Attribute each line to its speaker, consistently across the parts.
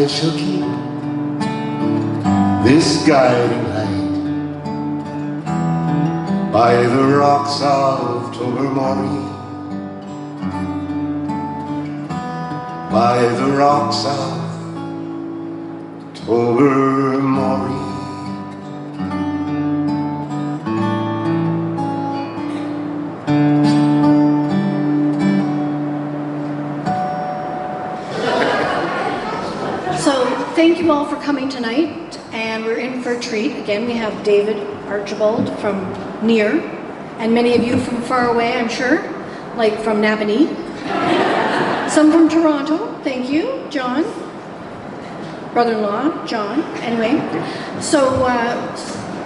Speaker 1: that shall keep this guiding light by the rocks of Tobermory, by the rocks of Tobermory.
Speaker 2: Thank you all for coming tonight, and we're in for a treat. Again, we have David Archibald from near, and many of you from far away, I'm sure, like from Napanee. Some from Toronto, thank you, John. Brother-in-law, John. Anyway, so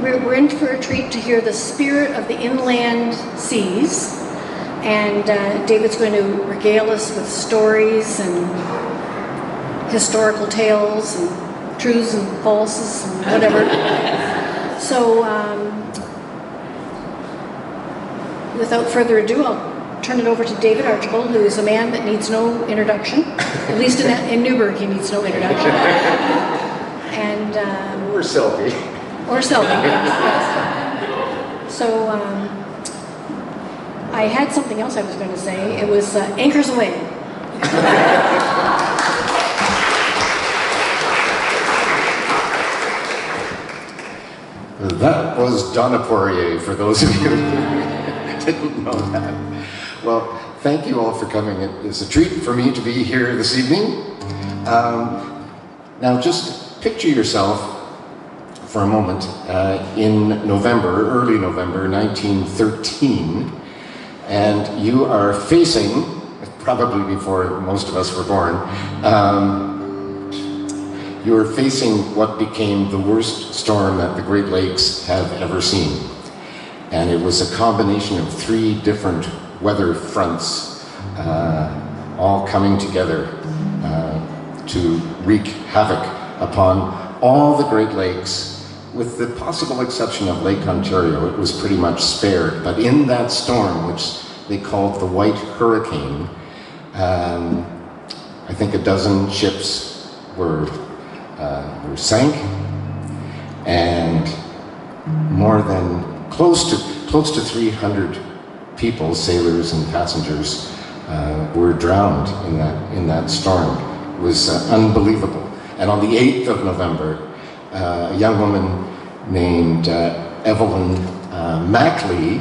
Speaker 2: we're in for a treat to hear the spirit of the inland seas, and David's going to regale us with stories and historical tales and truths and falses and whatever. So without further ado, I'll turn it over to David Archibald, who is a man that needs no introduction. At least in Newburgh, he needs no introduction. And
Speaker 1: Or Sylvie.
Speaker 2: Or Sylvie, yes. So I had something else I was going to say. It was Anchors Away.
Speaker 1: That was Donna Poirier, for those of you who didn't know that. Well, thank you all for coming. It's a treat for me to be here this evening. Now, just picture yourself for a moment in November, early November 1913, and you are facing, probably before most of us were born, you are facing what became the worst storm that the Great Lakes have ever seen. And it was a combination of 3 different weather fronts all coming together to wreak havoc upon all the Great Lakes, with the possible exception of Lake Ontario. It was pretty much spared. But in that storm, which they called the White Hurricane, I think a dozen ships were sank, and more than close to 300 people, sailors and passengers, were drowned in that storm. It was unbelievable. And on the 8th of November, a young woman named Evelyn Mackley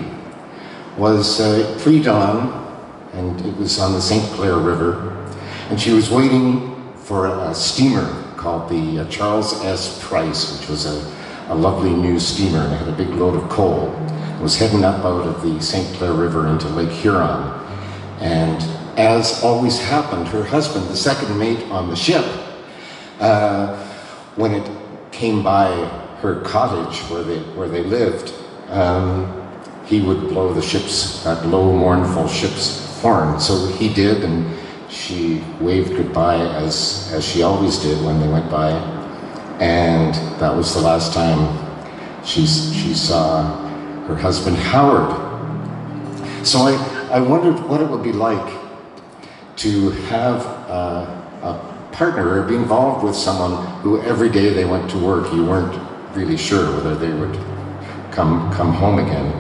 Speaker 1: was pre-dawn, and it was on the St. Clair River, and she was waiting for a steamer called the Charles S. Price, which was a lovely new steamer, and it had a big load of coal. It was heading up out of the St. Clair River into Lake Huron. And as always happened, her husband, the second mate on the ship, when it came by her cottage where they lived, he would blow that low, mournful ship's horn. So he did, and she waved goodbye as she always did when they went by, and that was the last time she saw her husband Howard. So I wondered what it would be like to have a partner or be involved with someone who every day they went to work, you weren't really sure whether they would come home again.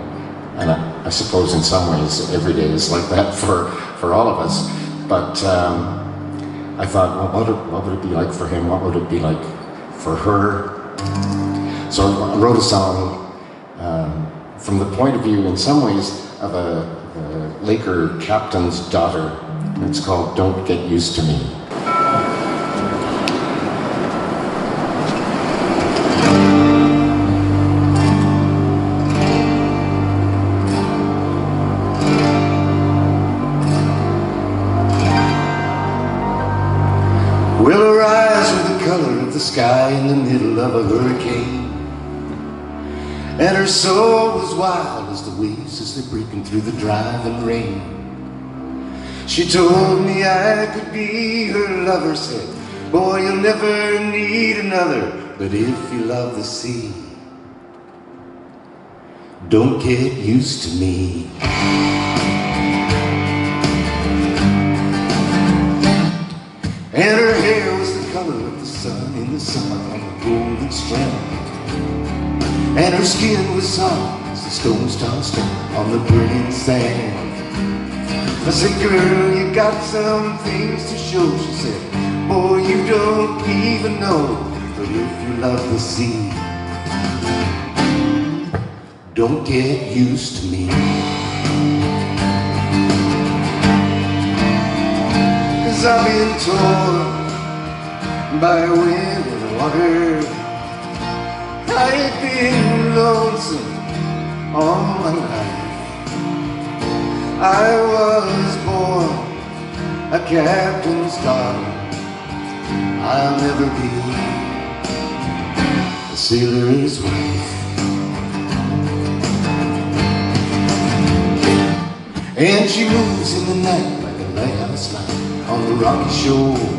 Speaker 1: And I suppose in some ways every day is like that for all of us. But I thought, well, what would it be like for him? What would it be like for her? So I wrote a song from the point of view, in some ways, of a Laker captain's daughter. It's called Don't Get Used to Me. Will arise with the color of the sky in the middle of a hurricane, and her soul was wild as the waves as they're breaking through the driving rain. She told me I could be her lover, said, boy, you'll never need another, but if you love the sea, don't get used to me. And her hair was the color of the sun the sun on the golden strand. And her skin was soft as the stones tossed on the burning sand. I said, girl, you got some things to show. She said, boy, you don't even know. But if you love the sea, don't get used to me. 'Cause I've been torn by wind and water. I've been lonesome all my life. I was born a captain's daughter. I'll never be a sailor's wife. And she moves in the night like a lighthouse light on the rocky shore.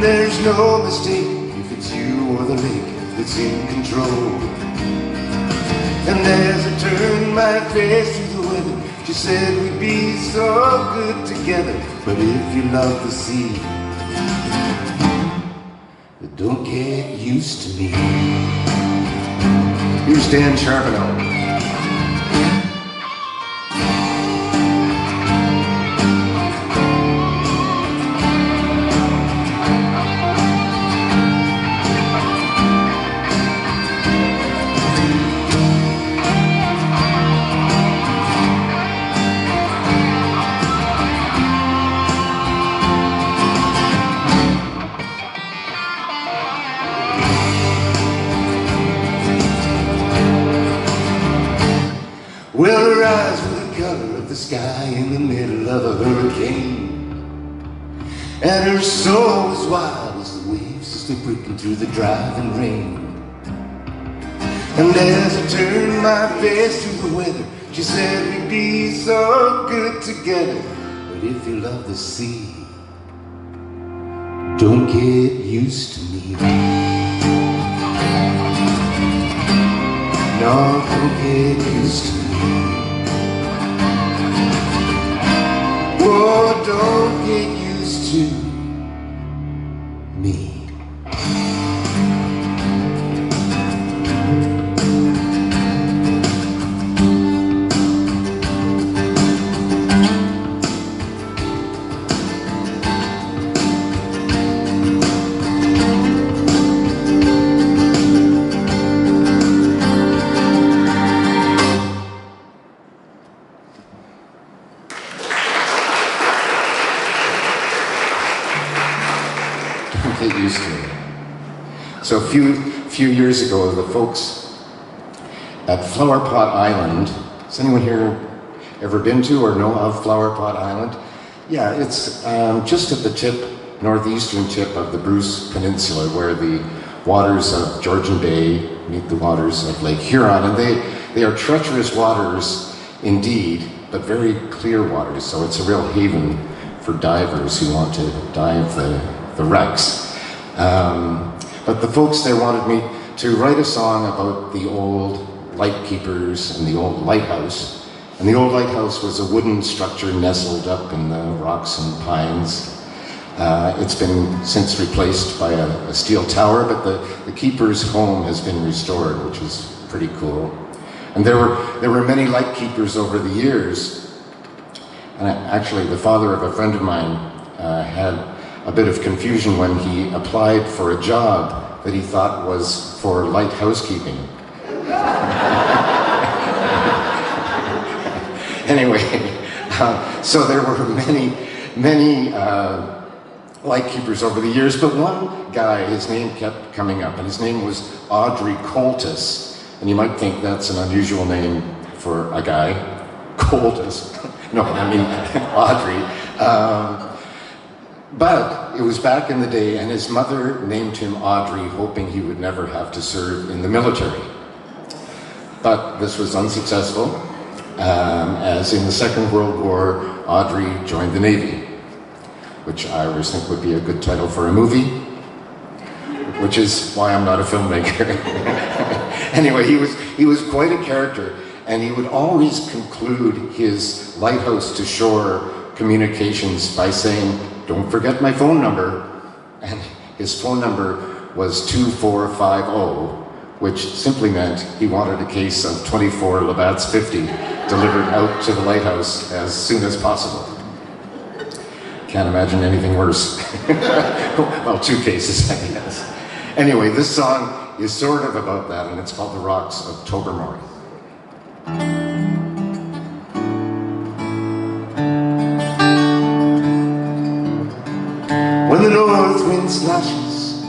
Speaker 1: There's no mistake if it's you or the lake that's in control. And as I turned my face to the weather, she said we'd be so good together. But if you love the sea, don't get used to me. Here's Dan Charbonneau. Well, her eyes were the color of the sky in the middle of a hurricane. And her soul was wild as the waves as they're breaking through the driving rain. And as I turned my face to the weather, she said we'd be so good together. But if you love the sea, don't get used to me. No, don't get used to me. Oh, don't get used to me. Get used to it. So a few years ago, the folks at Flower Pot Island, has anyone here ever been to or know of Flower Pot Island? Yeah, it's just at the tip, northeastern tip of the Bruce Peninsula, where the waters of Georgian Bay meet the waters of Lake Huron, and they are treacherous waters indeed, but very clear waters, so it's a real haven for divers who want to dive the wrecks. But the folks there wanted me to write a song about the old lightkeepers and the old lighthouse. And the old lighthouse was a wooden structure nestled up in the rocks and pines. It's been since replaced by a steel tower, but the keeper's home has been restored, which is pretty cool. And there were many lightkeepers over the years. And actually, the father of a friend of mine had a bit of confusion when he applied for a job that he thought was for light housekeeping. Anyway, so there were many lightkeepers over the years, but one guy, his name kept coming up, and his name was Audrey Coltis. And you might think that's an unusual name for a guy, Coltis. No, I mean Audrey. But it was back in the day, and his mother named him Audrey, hoping he would never have to serve in the military. But this was unsuccessful, as in the Second World War, Audrey joined the Navy, which I always think would be a good title for a movie, which is why I'm not a filmmaker. Anyway, he was quite a character, and he would always conclude his lighthouse to shore communications by saying, "Don't forget my phone number." And His phone number was 2450, which simply meant he wanted a case of 24 Labatt's 50 delivered out to the lighthouse as soon as possible. Can't imagine anything worse. Well, 2 cases, I guess. Anyway, this song is sort of about that, and it's called The Rocks of Tobermory. When the north wind slashes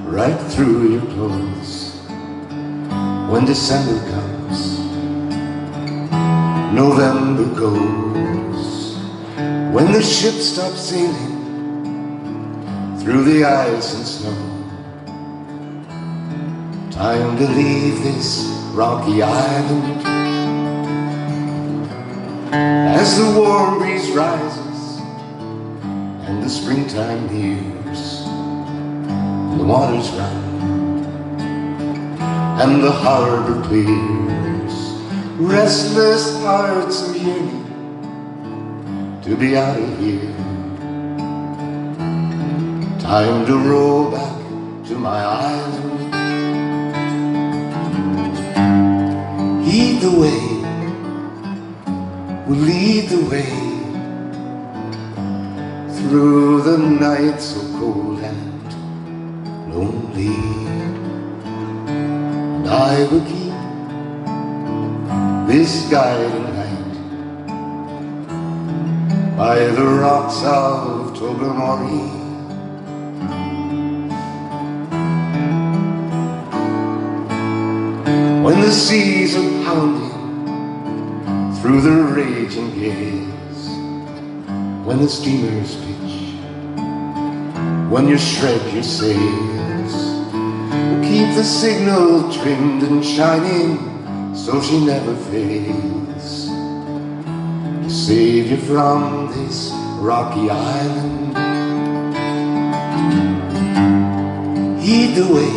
Speaker 1: right through your clothes, when December comes, November goes, when the ship stops sailing through the ice and snow, time to leave this rocky island. As the warm breeze rises and the springtime nears, and the waters run and the harbor clears, restless hearts are yearning to be out of here. Time to roll back to my island. Heed the way, we'll lead the way through the night so cold and lonely. And I will keep this guiding light by the rocks of Tobermory. When the seas are pounding through the raging gales, when the steamers pitch, when you shred your sails, keep the signal trimmed and shining so she never fails, to save you from this rocky island. Heed the way,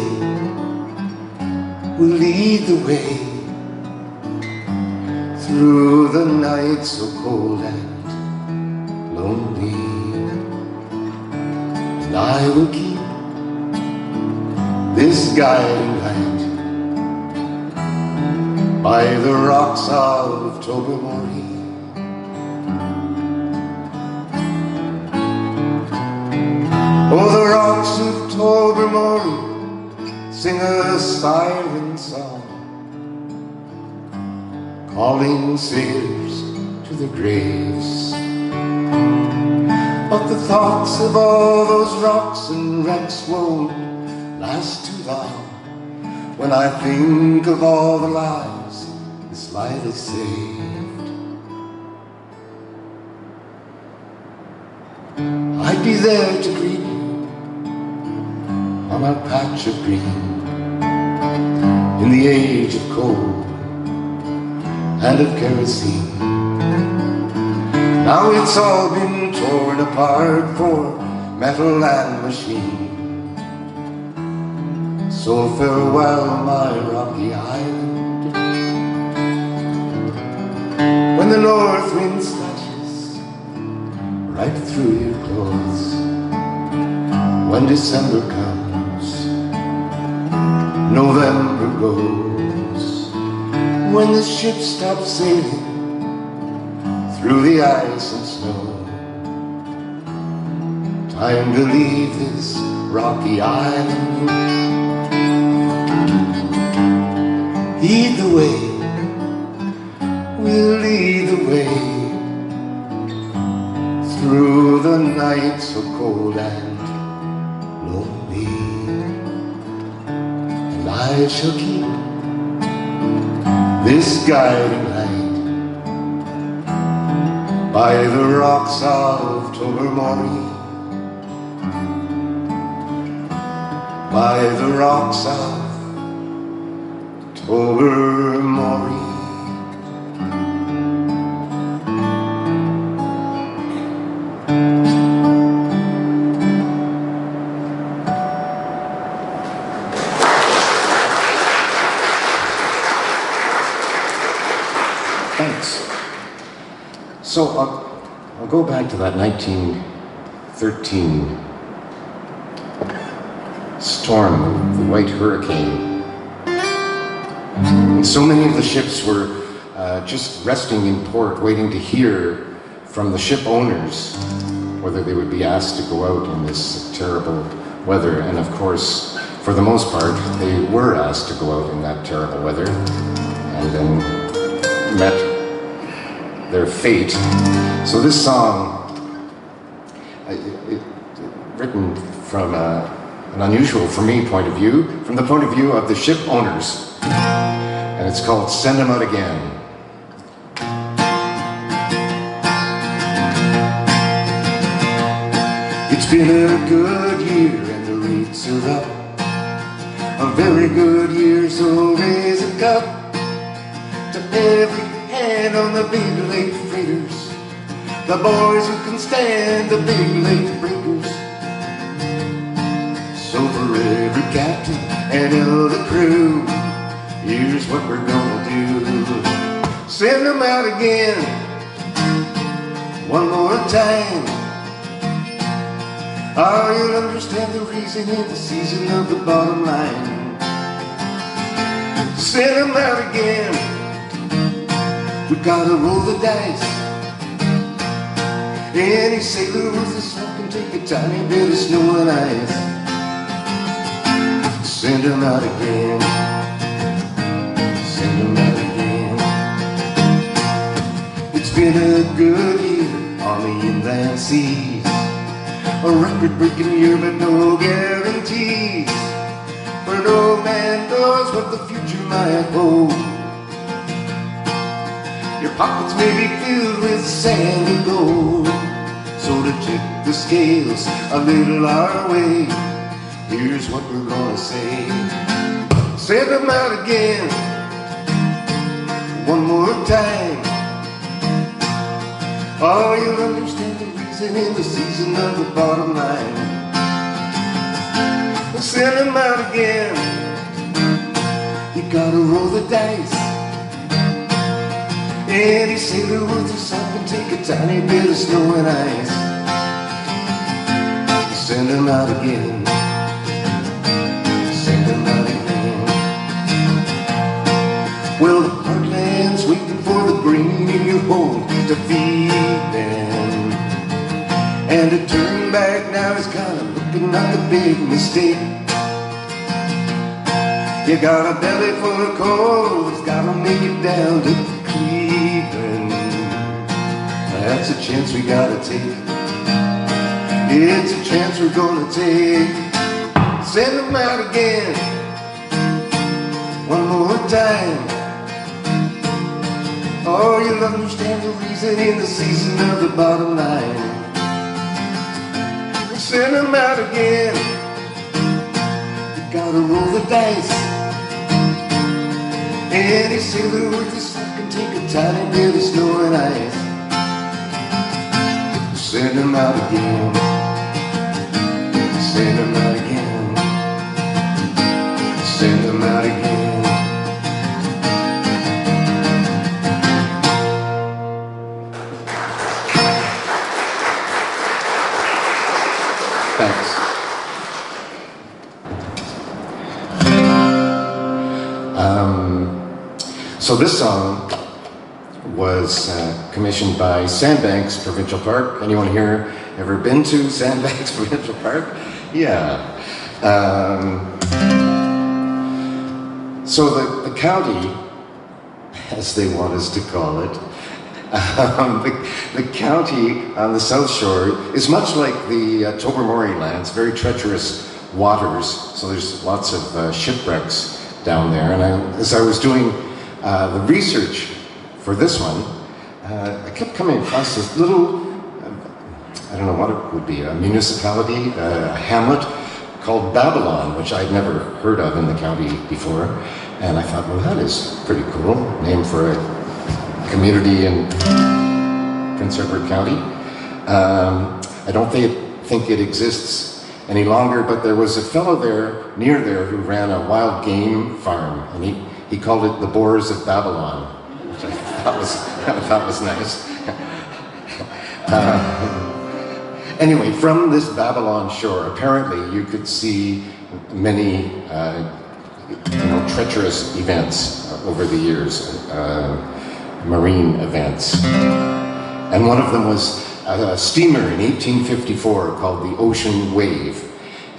Speaker 1: we'll lead the way through the night so cold and lonely. And I will keep this guiding light by the rocks of Tobermory. Oh, the rocks of Tobermory sing a siren song, calling sailors to their graves. But the thoughts of all those rocks and wrecks won't last too long, when I think of all the lives this light has saved. I'd be there to greet you on our patch of green, in the age of coal and of kerosene. Now it's all been torn apart for metal and machine. So farewell, my rocky island. When the north wind slashes right through your clothes, when December comes, November goes, when the ship stops sailing through the ice and snow, time to leave this rocky island. Lead the way, we'll lead the way through the night so cold and lonely. And I shall keep this guiding light by the rocks of Tobermory, by the rocks of Tobermory. Thanks. So I'll go back to that 1913 storm, the white hurricane. And so many of the ships were just resting in port, waiting to hear from the ship owners whether they would be asked to go out in this terrible weather. And of course, for the most part, they were asked to go out in that terrible weather and then met their fate. So this song, written from an unusual, for me, point of view, from the point of view of the ship owners. And it's called Send 'Em Out Again. It's been a good year and the rates are up. A very good year, so raise a cup to every hand on the big lake freighters, the boys who can stand the big lake breakers. So for every captain and all the crew, here's what we're gonna do. Send 'em out again, one more time. Oh, you'll understand the reason in the season of the bottom line. Send 'em out again, we gotta roll the dice. Any sailor worth his salt can take a tiny bit of snow and ice. Send 'em out again, send 'em out again. It's been a good year on the inland seas, a record-breaking year but no guarantees, for no man knows what the future might hold. Your pockets may be filled with sand and gold, so to tip the scales a little our way, here's what we're gonna say. Send 'em out again, one more time. Oh, you'll understand the reason in the season of the bottom line. Send 'em out again, you gotta roll the dice. Any sailor worth his salt can take a tiny bit of snow and ice. Send 'em out again, send 'em out again. Well, the heartland's waiting for the grain in your hold to feed them, and to turn back now is kind of looking like a big mistake. You got a belly full of coal, it's gotta make it down to Cleveland. That's a chance we gotta take, it's a chance we're gonna take. Send 'em out again, one more time. Oh, you'll understand the reason in the season of the bottom line. Send 'em out again, you gotta roll the dice. Any sailor worth his salt can take a tiny bit of snow and ice. Send 'em out again, send 'em out again, send 'em out again. Thanks. So this song was commissioned by Sandbanks Provincial Park. Anyone here ever been to Sandbanks Provincial Park? Yeah. So the county, as they want us to call it, the county on the South Shore is much like the Tobermory lands, very treacherous waters, so there's lots of shipwrecks down there. And as I was doing the research for this one, I kept coming across this little, I don't know what it would be, a municipality, a hamlet called Babylon, which I'd never heard of in the county before. And I thought, well, that is pretty cool, name for a community in Prince Edward County. I don't think it exists any longer, but there was a fellow there, near there, who ran a wild game farm, and he called it the Boars of Babylon, which I thought was nice. Anyway, from this Babylon shore, apparently you could see many treacherous events over the years, marine events. And one of them was a steamer in 1854 called the Ocean Wave.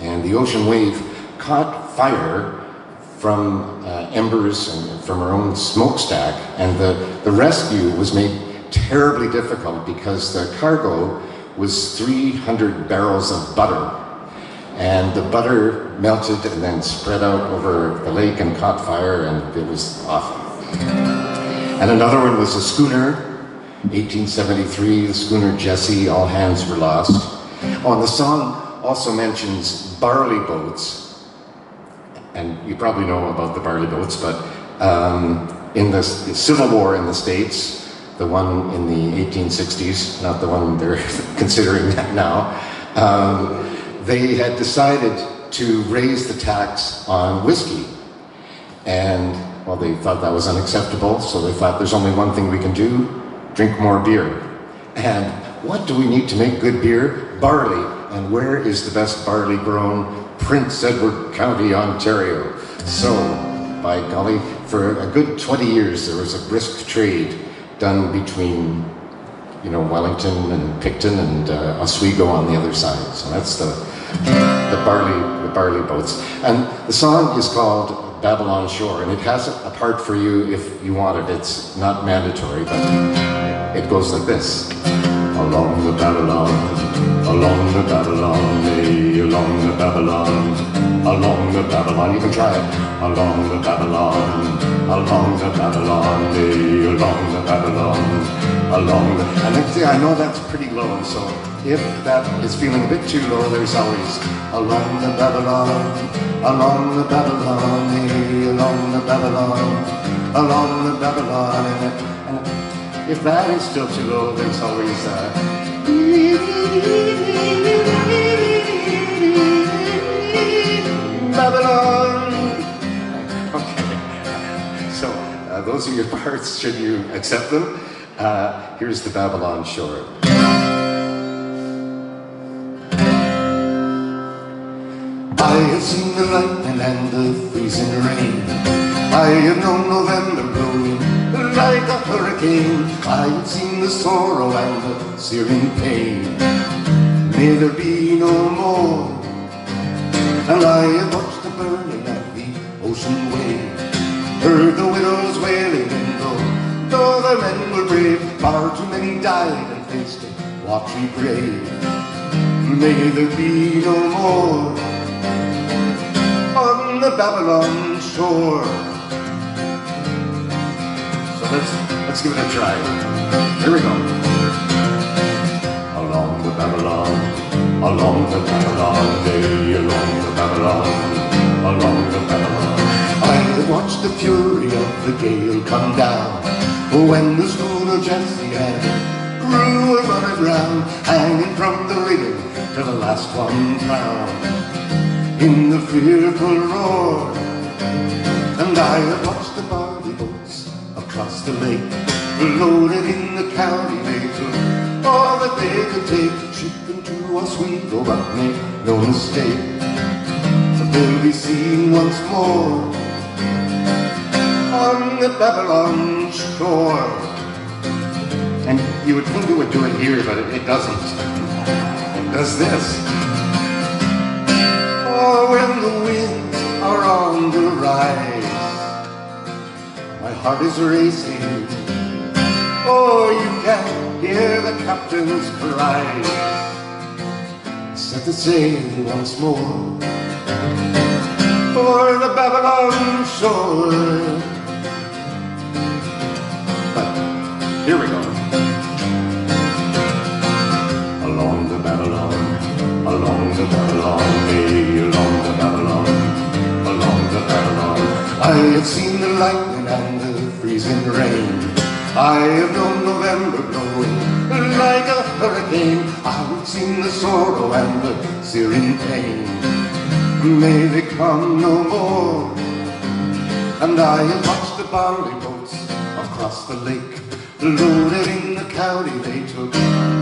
Speaker 1: And the Ocean Wave caught fire from embers and from her own smokestack, and the rescue was made terribly difficult because the cargo was 300 barrels of butter, and the butter melted and then spread out over the lake and caught fire, and it was awful. And another one was a schooner, 1873, the schooner Jessie, all hands were lost. Oh, and the song also mentions barley boats. And you probably know about the barley boats, but in the Civil War in the States, the one in the 1860s, not the one they're considering now, they had decided to raise the tax on whiskey. And, well, they thought that was unacceptable, so they thought there's only one thing we can do, drink more beer. And what do we need to make good beer? Barley. And where is the best barley grown? Prince Edward County, Ontario. So, by golly, for a good 20 years there was a brisk trade done between, Wellington and Picton and Oswego on the other side. So that's the barley boats. And the song is called Babylon Shore, and it has a part for you if you want it. It's not mandatory, but it goes like this. Along the Babylon, along the Babylon, hey, along the Babylon, along the Babylon. You can try it. Along the Babylon, along the Babylon, hey, along the Babylon, along the... And I know that's pretty low, so if that is feeling a bit too low, there's always along the Babylon, along the Babylon, hey, along the Babylon, along the Babylon. And if that is still too low, there's always Babylon. Okay, so those are your parts, should you accept them. Here's the Babylon Shore. I have seen the lightning and the freezing rain. I have known November blowing like a hurricane. I have seen the sorrow and the searing pain. May there be no more. And I have watched the burning of the ocean wave, heard the widows wailing, and though the men were brave, far too many died and faced a watery grave. May there be no more on the Babylon shore. So let's give it a try. Here we go. Along the Babylon, along the Babylon, hey, along the Babylon, along the Babylon. I have watched the fury of the gale come down, when the schooner Jessie had a crew running round, hanging from the rigging till the last one drowned in the fearful roar. And I have watched the barley boats across the lake, loaded in the county they took all that they could take, shipping to Oswego, but make no mistake, they'll be seen once more on the Babylon shore. And you would think it would do it here, but it doesn't. It does this. Oh, when the winds are on the rise, my heart is racing. Oh, you can hear the captain's cries. Set the sail once more for the Babylon shore. But here we go. Along the Babylon, along the Babylon, hey, along the Babylon, along the Babylon. I have seen the lightning and the freezing rain. I have known November blowing like a hurricane. I have seen the sorrow and the searing pain. May they come no more. And I have watched the barley boats across the lake, loaded in the county they took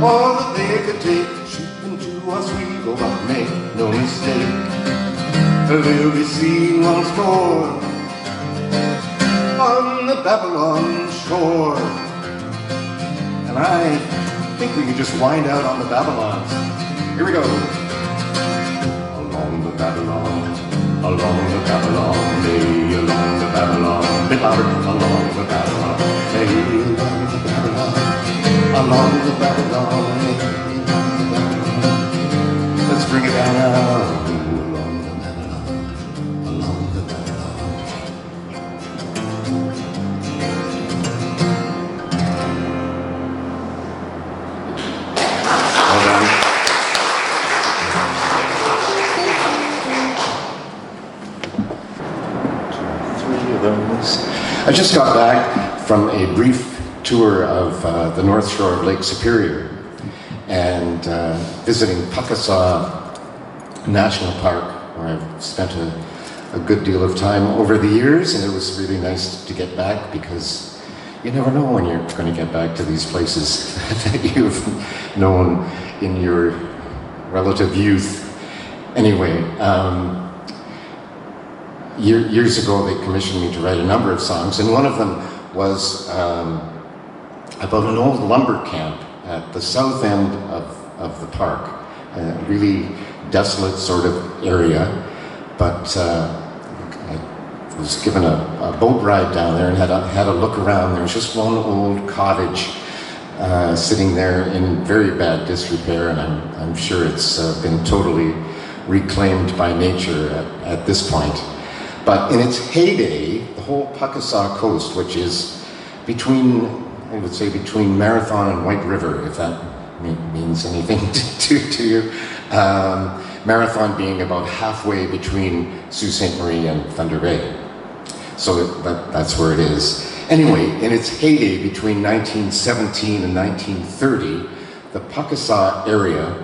Speaker 1: all that they could take, shipping to Oswego, but make no mistake, they'll be seen once more on the Babylon shore. And I think we can just wind out on the Babylons. Here we go. Along the Babylon, along the Babylon, hey, along the Babylon, bit louder, along the Babylon, hey, along the Babylon, along the Babylon, hey, along the Babylon. Let's bring it down now. Along the Babylon, along the Babylon. Well done. I just got back from a brief tour of the North Shore of Lake Superior and visiting Puckasaw National Park, where I've spent a good deal of time over the years, and it was really nice to get back because you never know when you're going to get back to these places that you've known in your relative youth. Anyway, years ago they commissioned me to write a number of songs, and one of them was about an old lumber camp at the south end of the park, a really desolate sort of area, but I was given a boat ride down there and had a look around. There was just one old cottage sitting there in very bad disrepair, and I'm sure it's been totally reclaimed by nature at this point. But in its heyday, the whole Puckasaw coast, which is between, I would say, between Marathon and White River, if that means anything to you. Marathon being about halfway between Sault Ste. Marie and Thunder Bay. So that's where it is. Anyway, in its heyday between 1917 and 1930, the Puckasaw area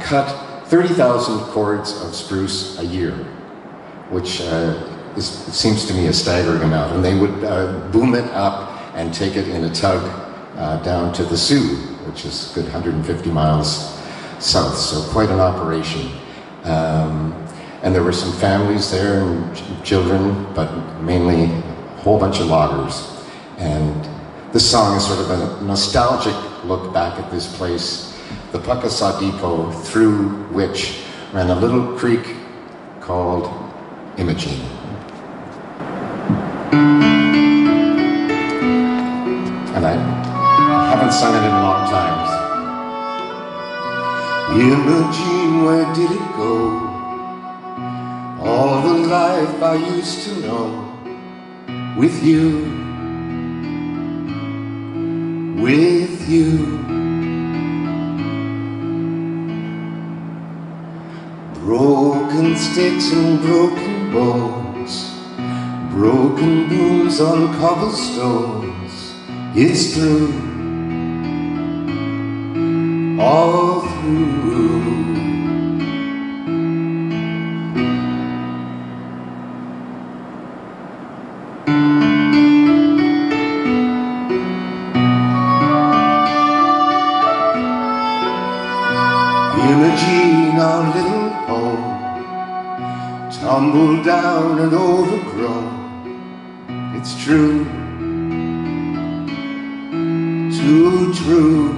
Speaker 1: cut 30,000 cords of spruce a year, which it seems to me a staggering amount. And they would boom it up and take it in a tug down to the Sioux, which is a good 150 miles south, so quite an operation. And there were some families there and children, but mainly a whole bunch of loggers. And this song is sort of a nostalgic look back at this place, the Puckasaw Depot, through which ran a little creek called Imogene. And I haven't sung it in a long time. Imogene, where did it go? All the life I used to know with you, with you. Broken sticks and broken bones, broken booms on cobblestones. It's through, all through. Imogene, our little home, tumbled down and overgrown. It's true, too true.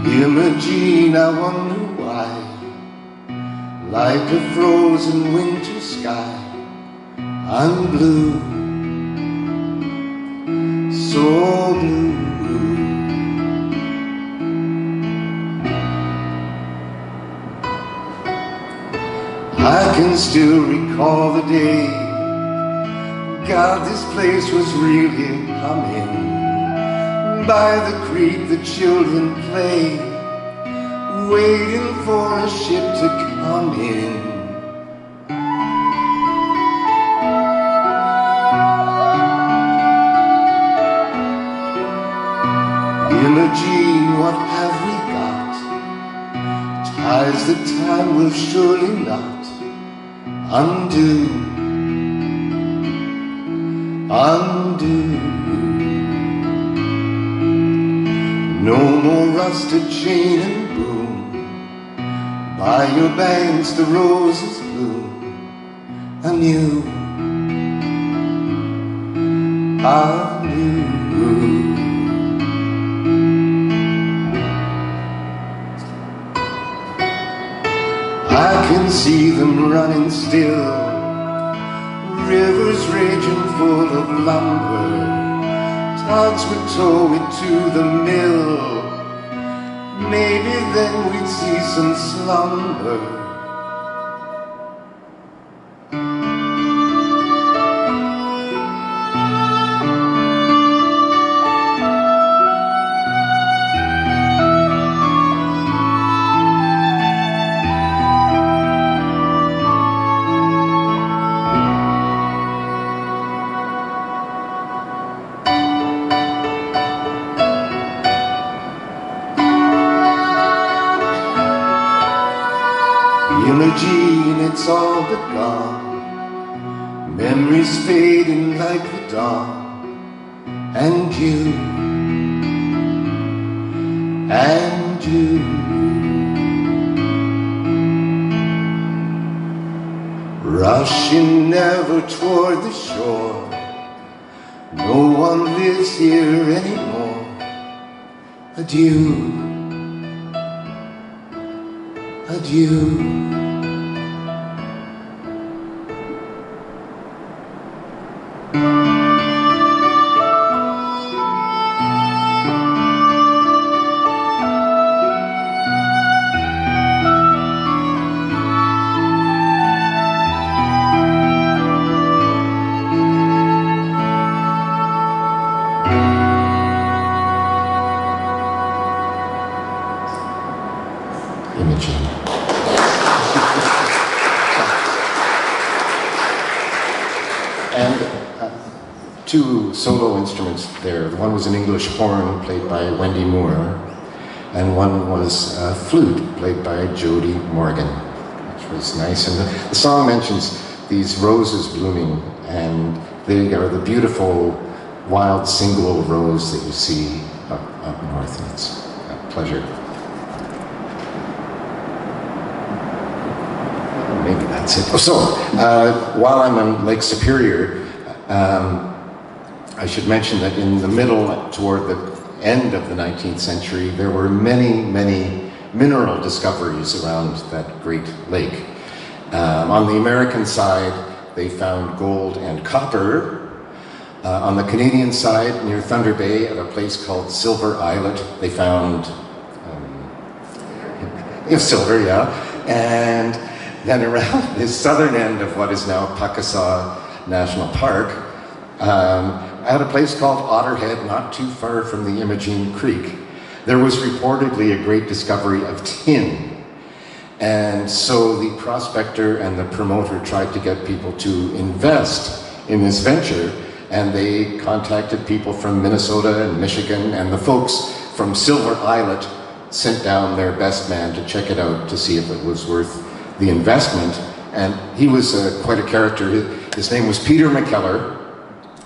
Speaker 1: Imogene, I wonder why, like a frozen winter sky, I'm blue, so blue. I can still recall the day, God, this place was really humming. By the creek the children play, waiting for a ship to come in. Imogene, what have we got? Ties that time will surely not undo, undo. No more rusted chain and boom, By your banks the roses bloom anew, anew. I can see them running still, rivers raging full of lumber, tugs would tow it to the mill. Maybe then we'd see some slumber. Imogene, it's all but gone, memories fading like the dawn, and you, rushing ever toward the shore. No one lives here anymore. Adieu, adieu. Imogene. And two solo instruments there. One was an English horn played by Wendy Moore, and one was a flute played by Jody Morgan, which was nice. And the song mentions these roses blooming, and they are the beautiful wild single rose that you see up north, and it's a pleasure. Maybe that's it. So, while I'm on Lake Superior, I should mention that in the middle, toward the end of the 19th century, there were many, many mineral discoveries around that great lake. On the American side, they found gold and copper. On the Canadian side, near Thunder Bay, at a place called Silver Islet, they found silver, yeah. And then around the southern end of what is now Pakasaw National Park, at a place called Otterhead, not too far from the Imogene Creek, there was reportedly a great discovery of tin. And so the prospector and the promoter tried to get people to invest in this venture, and they contacted people from Minnesota and Michigan, and the folks from Silver Islet sent down their best man to check it out to see if it was worth the investment. And he was quite a character. His name was Peter McKellar,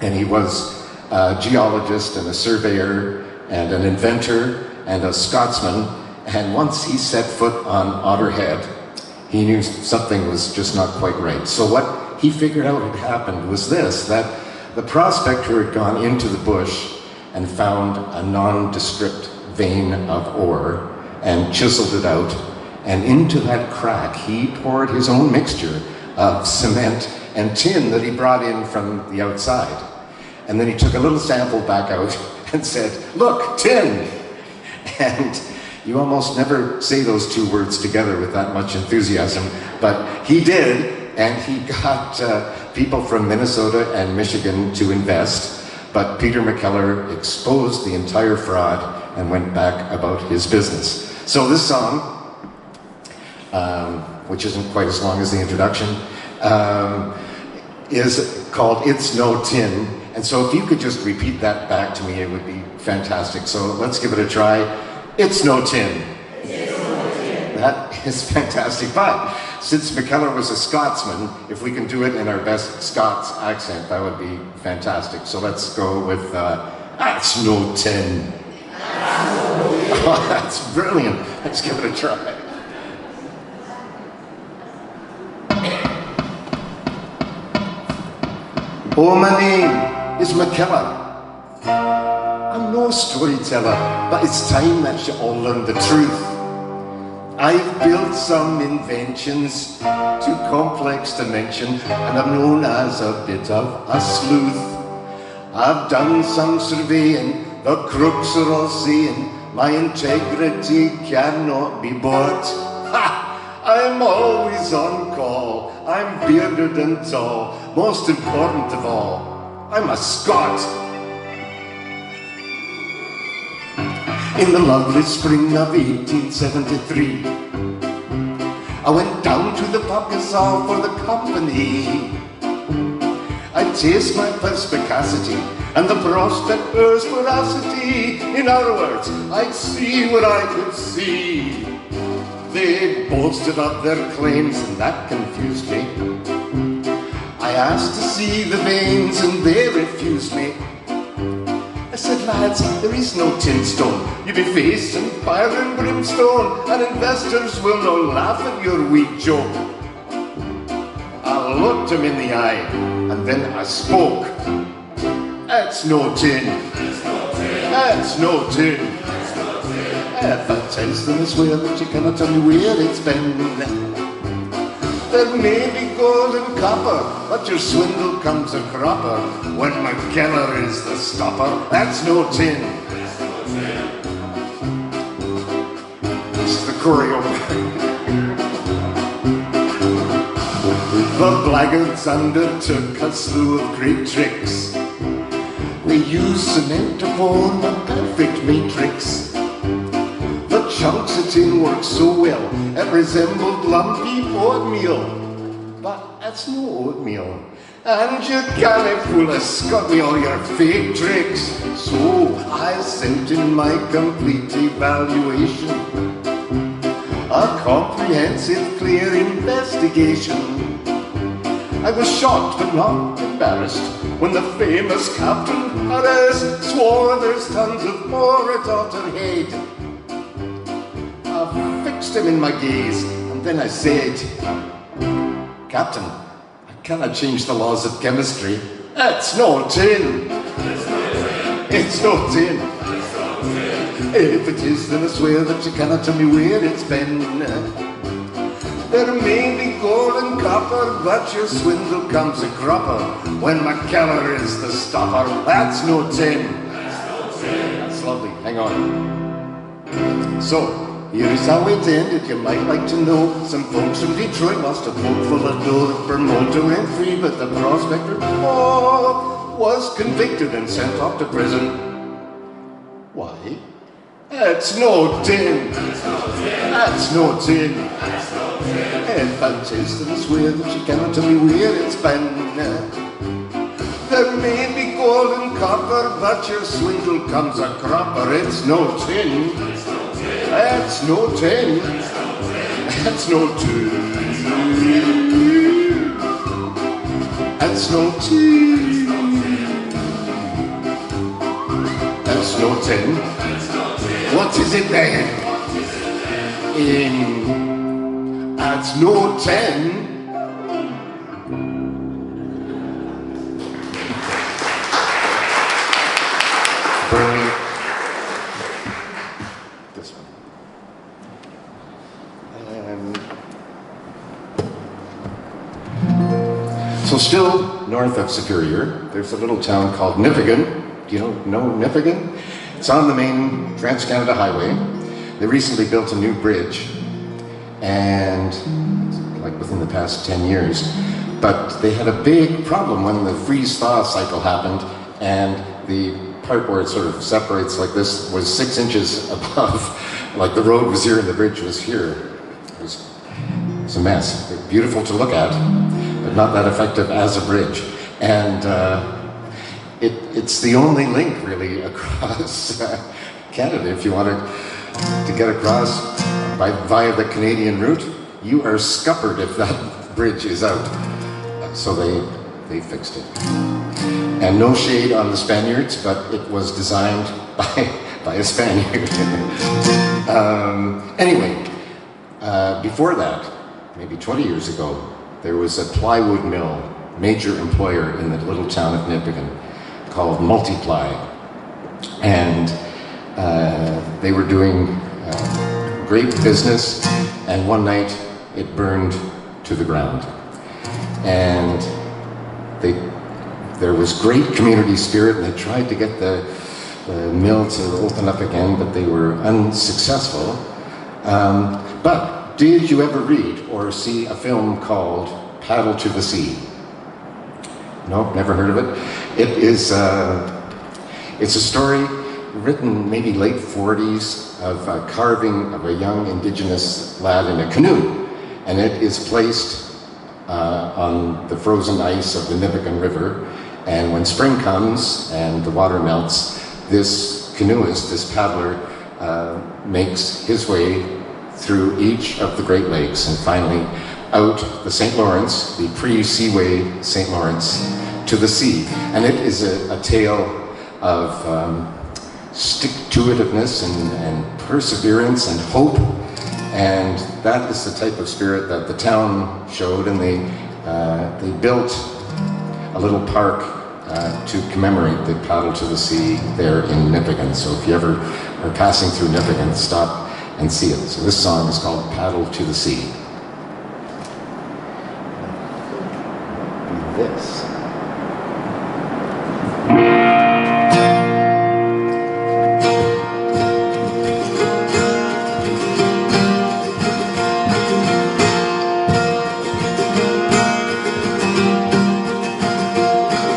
Speaker 1: and he was a geologist and a surveyor and an inventor and a Scotsman. And once he set foot on Otterhead, he knew something was just not quite right. So what he figured out had happened was this, that the prospector had gone into the bush and found a nondescript vein of ore and chiseled it out. And into that crack, he poured his own mixture of cement and tin that he brought in from the outside. And then he took a little sample back out and said, "Look, tin!" And you almost never say those two words together with that much enthusiasm, but he did, and he got people from Minnesota and Michigan to invest, but Peter McKellar exposed the entire fraud and went back about his business. So this song, which isn't quite as long as the introduction, is called It's No Tin. And so if you could just repeat that back to me, it would be fantastic. So let's give it a try. It's no tin.
Speaker 3: It's no tin.
Speaker 1: That is fantastic. But since McKellar was a Scotsman, if we can do it in our best Scots accent, that would be fantastic. So let's go with That's No Tin. Oh, that's brilliant. Let's give it a try. Oh, my name is McKellar. I'm no storyteller, but it's time that you all learn the truth. I've built some inventions too complex to mention, and I'm known as a bit of a sleuth. I've done some surveying, the crooks are all saying my integrity cannot be bought. Ha! I'm always on call, I'm bearded and tall, most important of all, I'm a Scot. In the lovely spring of 1873, I went down to the Pockesaw for the company. I'd taste my perspicacity and the prospector's veracity. In other words, I'd see what I could see. They boasted of their claims and that confused me. I asked to see the veins and they refused me. I said, lads, there is no tin stone. You be facing fire and brimstone, and investors will no laugh at your weak joke. I looked him in the eye, and then I spoke. That's no tin. That's no tin. If I taste them, I swear that you cannot tell me where it's been. There may be gold and copper, but your swindle comes a cropper when McKellar is the stopper. That's no tin. This is the choreo. The blackguards undertook a slew of great tricks. They used cement to form a perfect matrix. The chunks of tin worked so well, it resembled lumpy oatmeal. But that's no oatmeal. And you can't fool a Scot with all your fake tricks. So I sent in my complete evaluation, a comprehensive, clear investigation. I was shocked but not embarrassed when the famous Captain Harris swore there's tons of more at Otter Head. I fixed him in my gaze, and then I said, Captain, I cannot change the laws of chemistry. It's no tin. It's no tin. If it is, then I swear that you cannot tell me where it's been. There may be gold and copper, but your swindle comes a cropper when McKellar is the stopper. That's no tin. That's lovely. Hang on. So, here is how it ended, you might like to know. Some folks from Detroit lost a boat full of dough. The promoter went free, but the prospector was convicted and sent off to prison. Why? That's no tin. That's no tin. If I taste and swear that you cannot tell me where it's been. There may be gold and copper, but your swindle comes a cropper. It's no tin. That's no tin. That's no tin. That's no tin. That's no tin. What is it then? That's no tin. This one. So still north of Superior, there's a little town called Newburgh. Do you know Newburgh? It's on the main Trans-Canada Highway. They recently built a new bridge, and like within the past 10 years. But they had a big problem when the freeze-thaw cycle happened, and the part where it sort of separates like this was 6 inches above, like the road was here and the bridge was here. It was a mess. Beautiful to look at, but not that effective as a bridge. And it's the only link really across Canada. If you wanted to get across via the Canadian route, you are scuppered if that bridge is out. So they fixed it. And no shade on the Spaniards, but it was designed by a Spaniard. Anyway, before that, maybe 20 years ago, there was a plywood mill major employer in the little town of Newburgh called Multiply. And they were doing great business, and one night it burned to the ground. And there was great community spirit, and they tried to get the mill to open up again, but they were unsuccessful. But did you ever read or see a film called Paddle to the Sea? Nope, never heard of it. It's a story written maybe late 40s of a carving of a young indigenous lad in a canoe, and it is placed on the frozen ice of the Newburgh River. And when spring comes and the water melts, this canoeist, this paddler, makes his way through each of the Great Lakes and finally out the St. Lawrence, the pre-seaway St. Lawrence, to the sea. And it is a tale of stick-to-itiveness and perseverance and hope. And that is the type of spirit that the town showed, and they built a little park to commemorate the Paddle to the Sea there in Newburgh. So if you ever are passing through Newburgh, stop and see it. So this song is called Paddle to the Sea. This.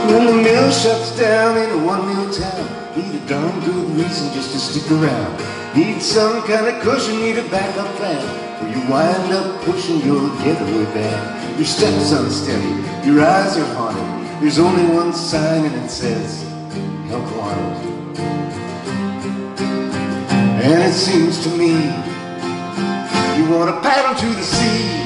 Speaker 4: When the mill shuts down in a one-mill town, need a darn good reason just to stick around. Need some kind of cushion, need a backup plan, or you wind up pushing your getaway bag. Your steps unsteady, your eyes are haunted. There's only one sign and it says, help wanted. And it seems to me, you want to paddle to the sea.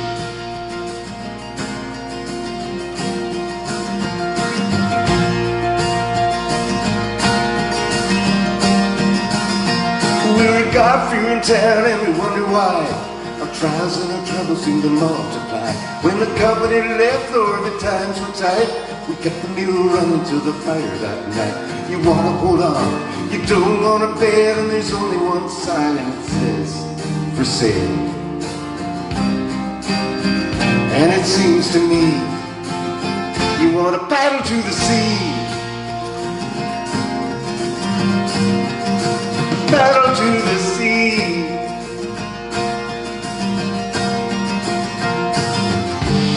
Speaker 4: We're a God-fearing town and we wonder why our trials and our troubles seem to multiply. When the company left or the times were tight, we kept the mill running till the fire that night. You wanna hold on, you don't wanna bet, and there's only one sign and it says, for sale. And it seems to me, you wanna paddle to the sea. Paddle to the sea.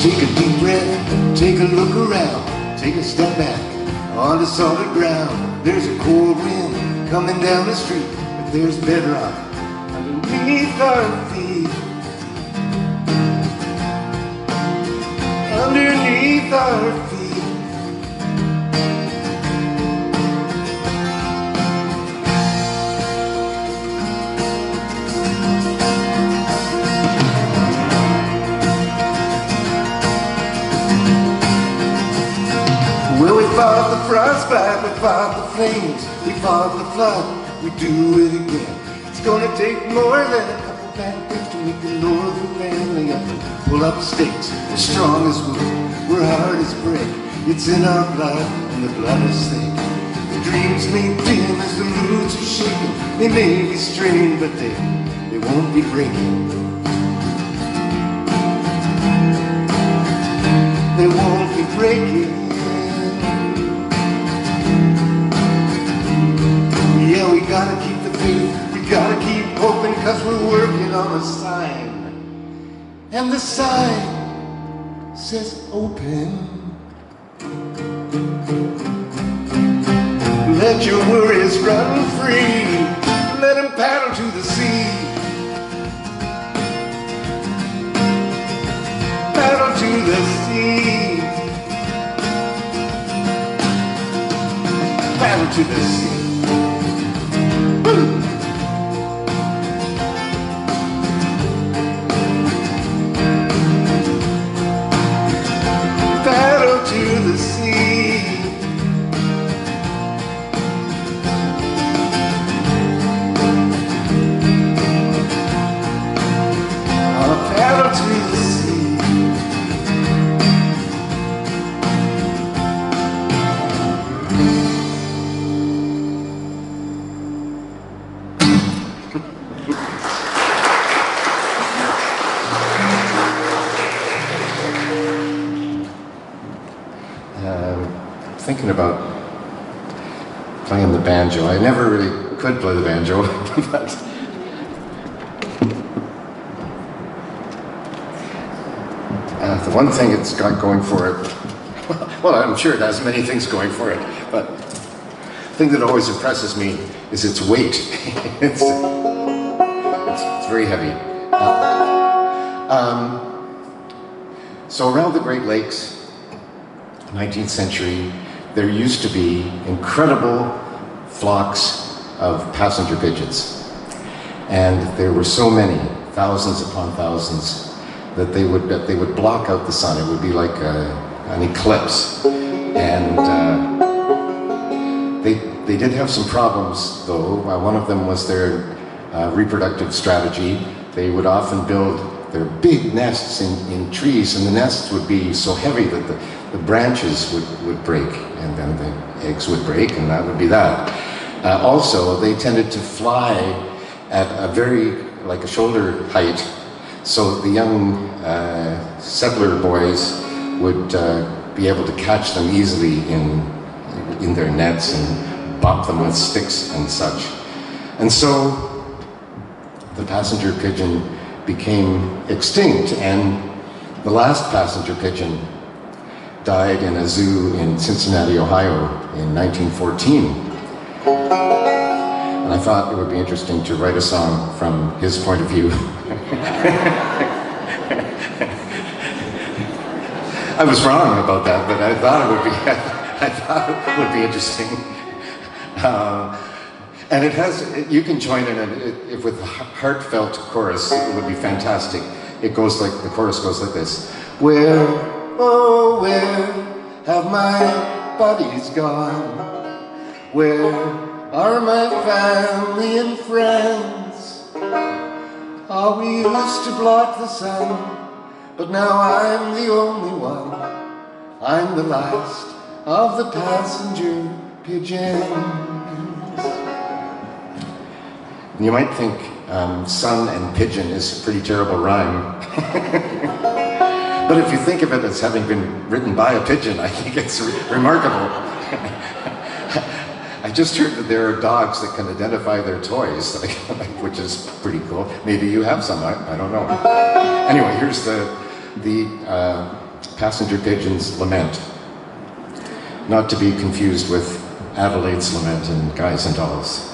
Speaker 4: Take a deep breath, take a look around, take a step back onto solid ground. There's a cold wind coming down the street, but there's bedrock underneath our feet. Underneath our feet. Well, we fought the frostbite, we fought the flames, we fought the flood, we do it again. It's gonna take more than a couple pancakes to make the northern family up and pull up stakes. We're strong as wood, we're hard as brick. It's in our blood, and the blood is thick. The dreams may dim as the moods are shaking. They may be strained, but they won't be breaking. They won't be breaking. Yeah, we gotta keep the faith, we gotta keep hoping, 'cause we're working on a sign. And the sign says open. Let your worries run free, let them paddle to the sea. Paddle to the sea. Paddle to the sea. Paddle to the sea. Oh, paddle to the sea.
Speaker 1: thinking about playing the banjo. I never really could play the banjo, but the one thing it's got going for it, well, I'm sure it has many things going for it, but the thing that always impresses me is its weight. it's very heavy. So around the Great Lakes, 19th century, there used to be incredible flocks of passenger pigeons. And there were so many, thousands upon thousands, that they would block out the sun. It would be like an eclipse. And they did have some problems, though. One of them was their reproductive strategy. They would often build their big nests in trees, and the nests would be so heavy that the branches would break, and then the eggs would break, and that would be that. Also, they tended to fly at a like a shoulder height, so the young settler boys would be able to catch them easily in their nets and bop them with sticks and such. And so the passenger pigeon became extinct, and the last passenger pigeon died in a zoo in Cincinnati, Ohio in 1914. And I thought it would be interesting to write a song from his point of view. I was wrong about that, but I thought it would be interesting. And it has, you can join in it with a heartfelt chorus. It would be fantastic. It goes like, the chorus goes like this. Where, oh where have my buddies gone? Where are my family and friends? Oh, we used to block the sun, but now I'm the only one. I'm the last of the passenger pigeons. You might think sun and pigeon is a pretty terrible rhyme. But if you think of it as having been written by a pigeon, I think it's remarkable. I just heard that there are dogs that can identify their toys, which is pretty cool. Maybe you have some, I don't know. Anyway, here's the passenger pigeon's lament. Not to be confused with Adelaide's lament in Guys and Dolls.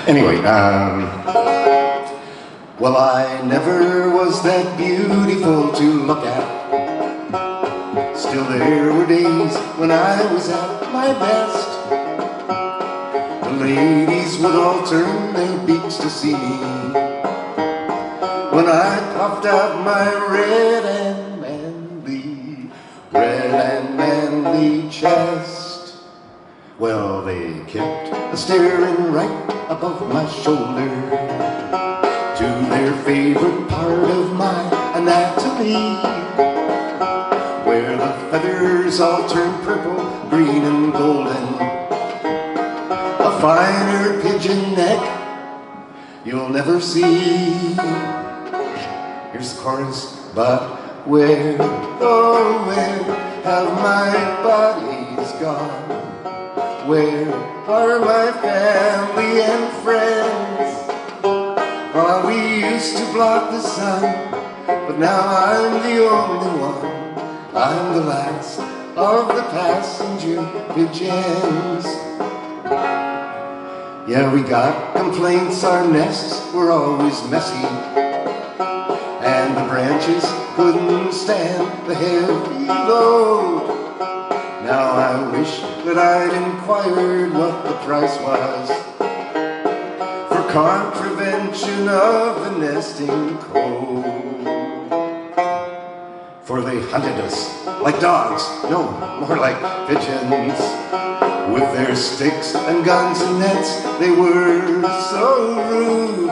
Speaker 1: Anyway, well, I never was that beautiful to look at. Still, there were days when I was at my best. The ladies would all turn their beaks to see me when I puffed out my red and manly chest. Well, they kept staring right above my shoulder to their favorite part of my anatomy, where the feathers all turn purple, green, and golden. A finer pigeon neck you'll never see. Here's the chorus. But where, oh where have my bodies gone? Where are my family and friends? Oh, we used to block the sun, but now I'm the only one. I'm the last of the passenger pigeons. Yeah, we got complaints, our nests were always messy, and the branches couldn't stand the heavy load. Now I wish that I'd inquired what the price was for contravention of the nesting code. For they hunted us like dogs, no, more like pigeons. With their sticks and guns and nets, they were so rude.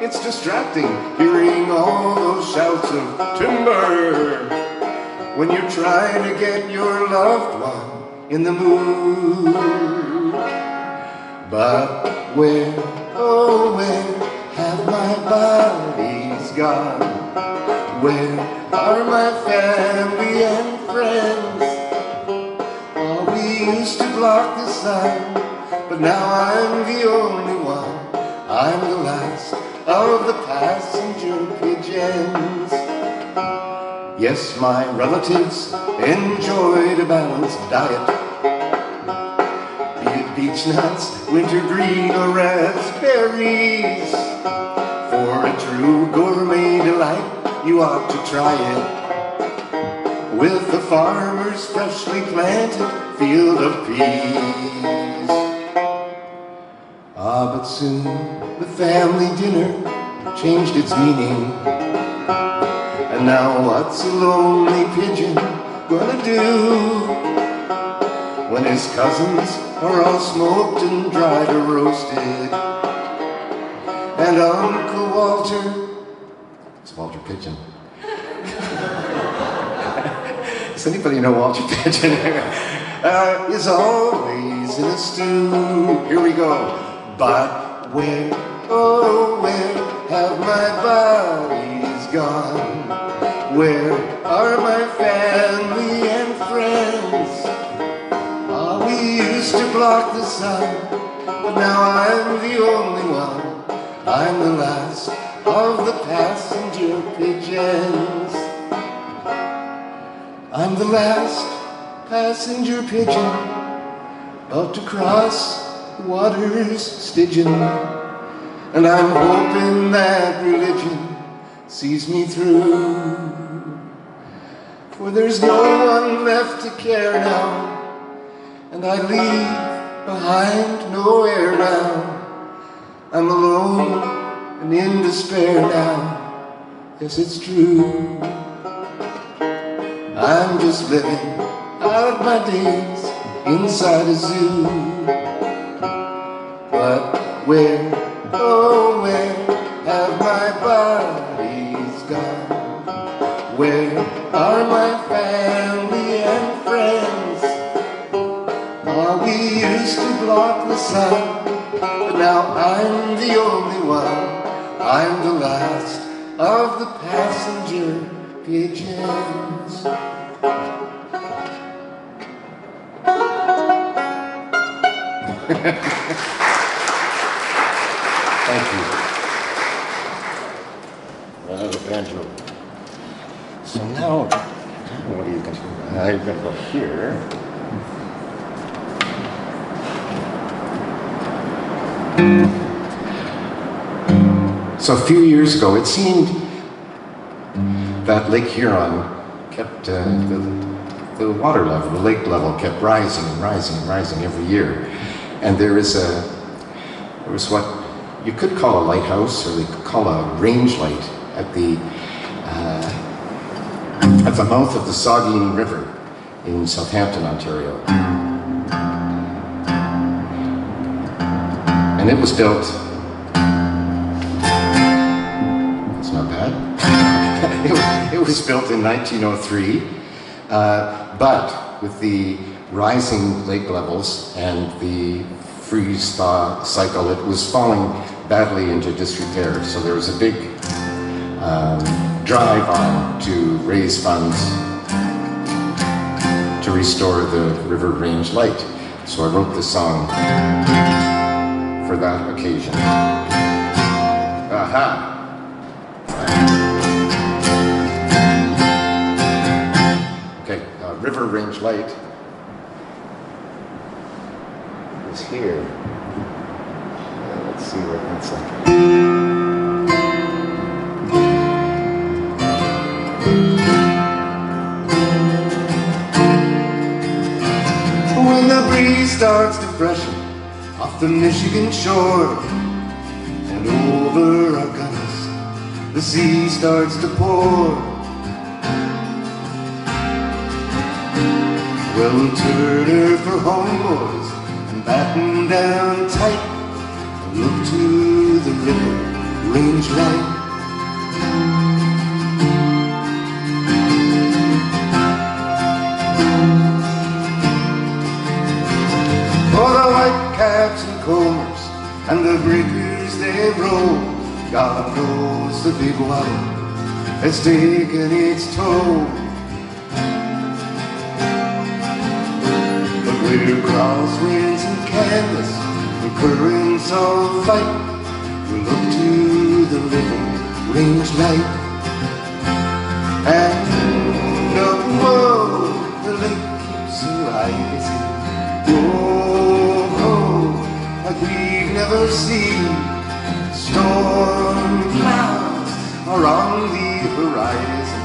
Speaker 1: It's distracting hearing all those shouts of timber when you're trying to get your loved one in the mood. But where, oh where have my bodies gone? Where are my family and friends?
Speaker 4: block the sun, but now I'm the only one. I'm the last of the passenger pigeons. Yes, my relatives enjoyed a balanced diet, be it beech nuts, wintergreen, or raspberries. For a true gourmet delight, you ought to try it with the farmer's freshly planted field of peas. Ah, but soon the family dinner changed its meaning, and now what's a lonely pigeon gonna do when his cousins are all smoked and dried or roasted, and Uncle Walter, it's Walter Pigeon. Does anybody know Walter Pigeon? Is always in a stew. Here we go. But where, oh where have my bodies gone? Where are my family and friends? Ah, we used to block the sun, but now I'm the only one. I'm the last of the passenger pigeons. I'm the last passenger pigeon about to cross the waters Stygian, and I'm hoping that religion sees me through, for there's no one left to care now, and I leave behind no heir now. I'm alone and in despair now. Yes, it's true. I'm just living out my days inside a zoo. But where, oh where have my bodies gone? Where are my family and friends? Oh, we used to block the sun, but now I'm the only one. I'm the last of the passenger pigeons.
Speaker 1: Thank you. Banjo. So now, what are you going to do? I'm going to go here. So a few years ago, it seemed that Lake Huron kept the water level, the lake level kept rising and rising and rising every year. And there was what you could call a lighthouse, or they could call a range light at the mouth of the Saugeen River in Southampton, Ontario. And it was built, it's not bad, it was built in 1903, but with the rising lake levels and the freeze-thaw cycle, it was falling badly into disrepair. So there was a big drive on to raise funds to restore the river range light. So I wrote this song for that occasion. Aha! Okay, river range light is here. Let's see what that's like. When the breeze starts to freshen off the Michigan shore and over our gunnels, the sea starts to pour. Well, we'll turn her for home, boys, and batten down tight and look to the river range light. For the white caps and combers and the breakers they roll, God knows the big one has taken its toll. But we're
Speaker 4: Clear crosswinds and canvas, and currents all fight. We look to the river, range light, and whoa, the lake keeps rising. Whoa, like we've never seen. Storm clouds are on the horizon,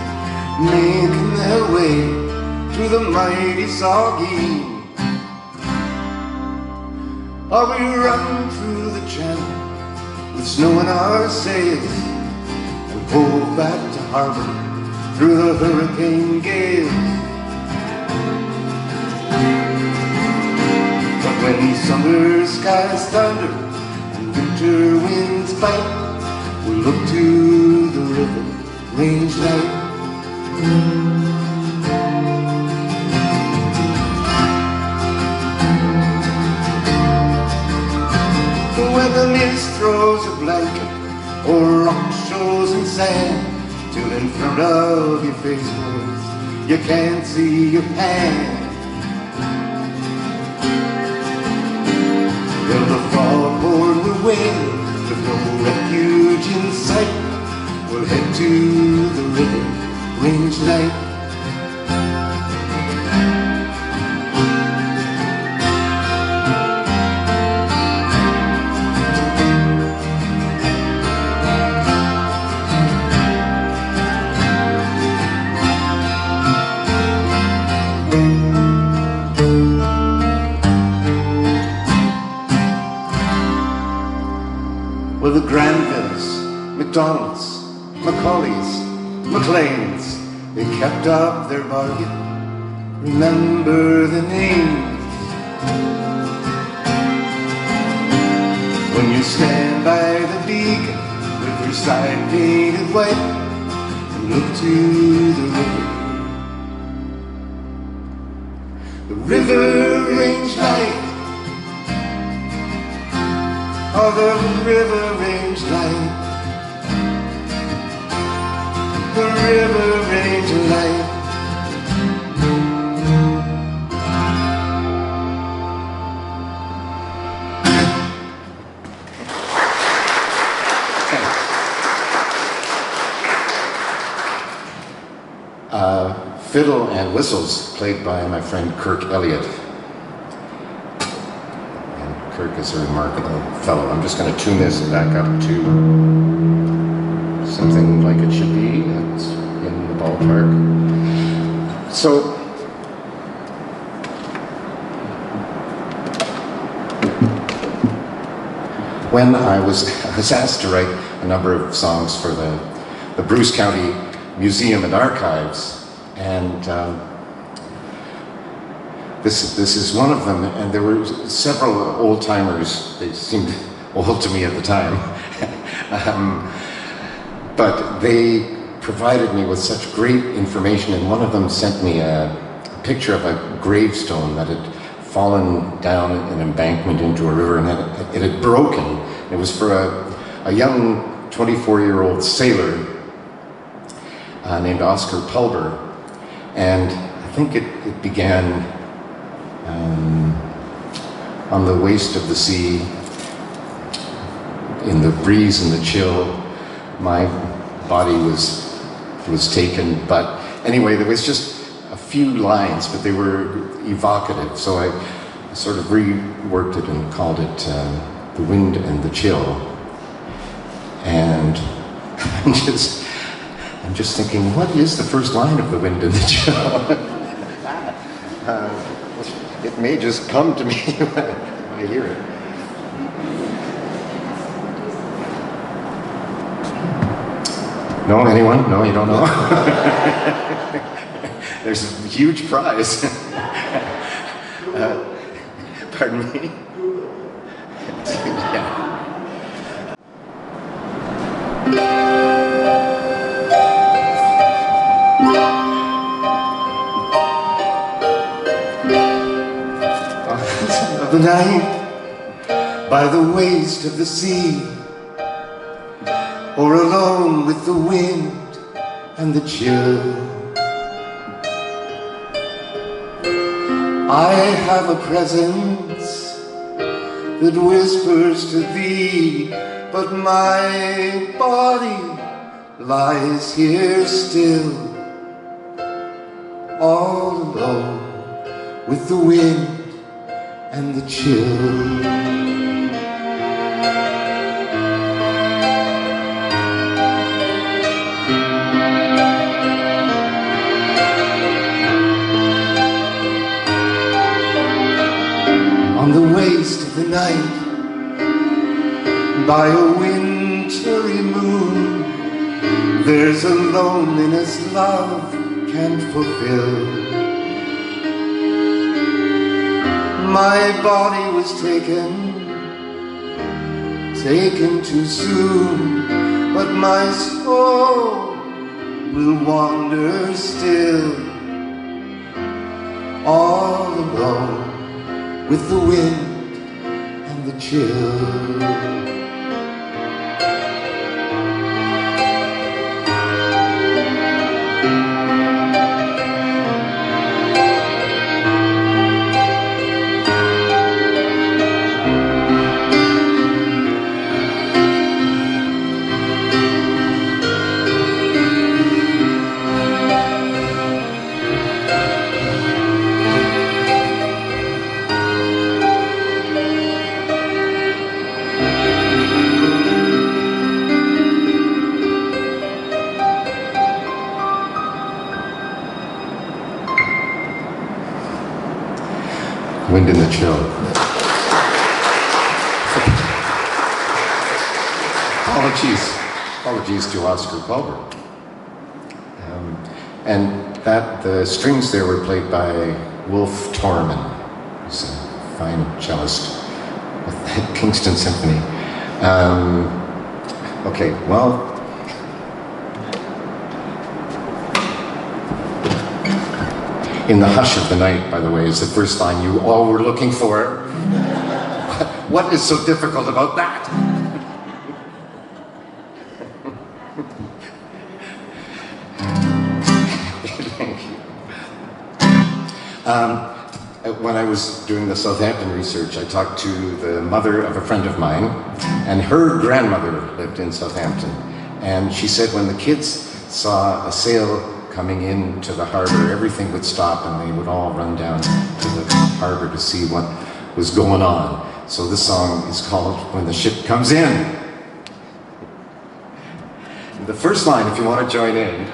Speaker 4: making their way through the mighty Saugeen. Or we run through the channel with snow in our sails, and pull back to harbor through the hurricane gales. But when summer skies thunder and winter winds bite, we look to the river, range light. When the mist throws a blanket or rock shows in sand, till in front of your face, boys, you can't see your hand. Well, the foghorn will win with no refuge in sight. We'll head to the river, range light. Well, the Granvilles, McDonalds, Macaulays, McLeans, they kept up their bargain. Remember the names. When you stand by the beacon, riverside painted white, and look to the river range light. Oh, the river range light, the river range light.
Speaker 1: Fiddle and whistles played by my friend Kirk Elliott. Kirk is a remarkable fellow. I'm just going to tune this back up to something like it should be. It's in the ballpark. So, when I was asked to write a number of songs for the Bruce County Museum and Archives, and This is one of them, and there were several old-timers. They seemed old to me at the time. But they provided me with such great information, and one of them sent me a picture of a gravestone that had fallen down an embankment into a river, and it had broken. It was for a young 24-year-old sailor named Oscar Pulver, and I think it began on the waste of the sea, in the breeze and the chill. My body was taken, but anyway, there was just a few lines, but they were evocative, so I sort of reworked it and called it The Wind and the Chill. And I'm just thinking, what is the first line of The Wind and the Chill? It may just come to me when I hear it. No, anyone? No, you don't know? There's a huge prize. Pardon me? Yeah.
Speaker 4: Of the night, by the waste of the sea, or alone with the wind and the chill. I have a presence that whispers to thee, but my body lies here still, all alone with the wind and the chill. On the waste of the night, by a wintry moon, there's a loneliness love can't fulfill. My body was taken too soon, but my soul will wander still, all alone with the wind and the chill.
Speaker 1: Wind in the Chill. Apologies to Oscar Culver. And the strings there were played by Wolf Torman, who's a fine cellist with the Kingston Symphony. Okay, well, in the hush of the night, by the way, is the first line you all were looking for. What is so difficult about that? Thank you. When I was doing the Southampton research, I talked to the mother of a friend of mine, and her grandmother lived in Southampton. And she said when the kids saw a sail coming into the harbor, everything would stop and they would all run down to the harbor to see what was going on. So this song is called When the Ship Comes In. The first line, if you want to join in,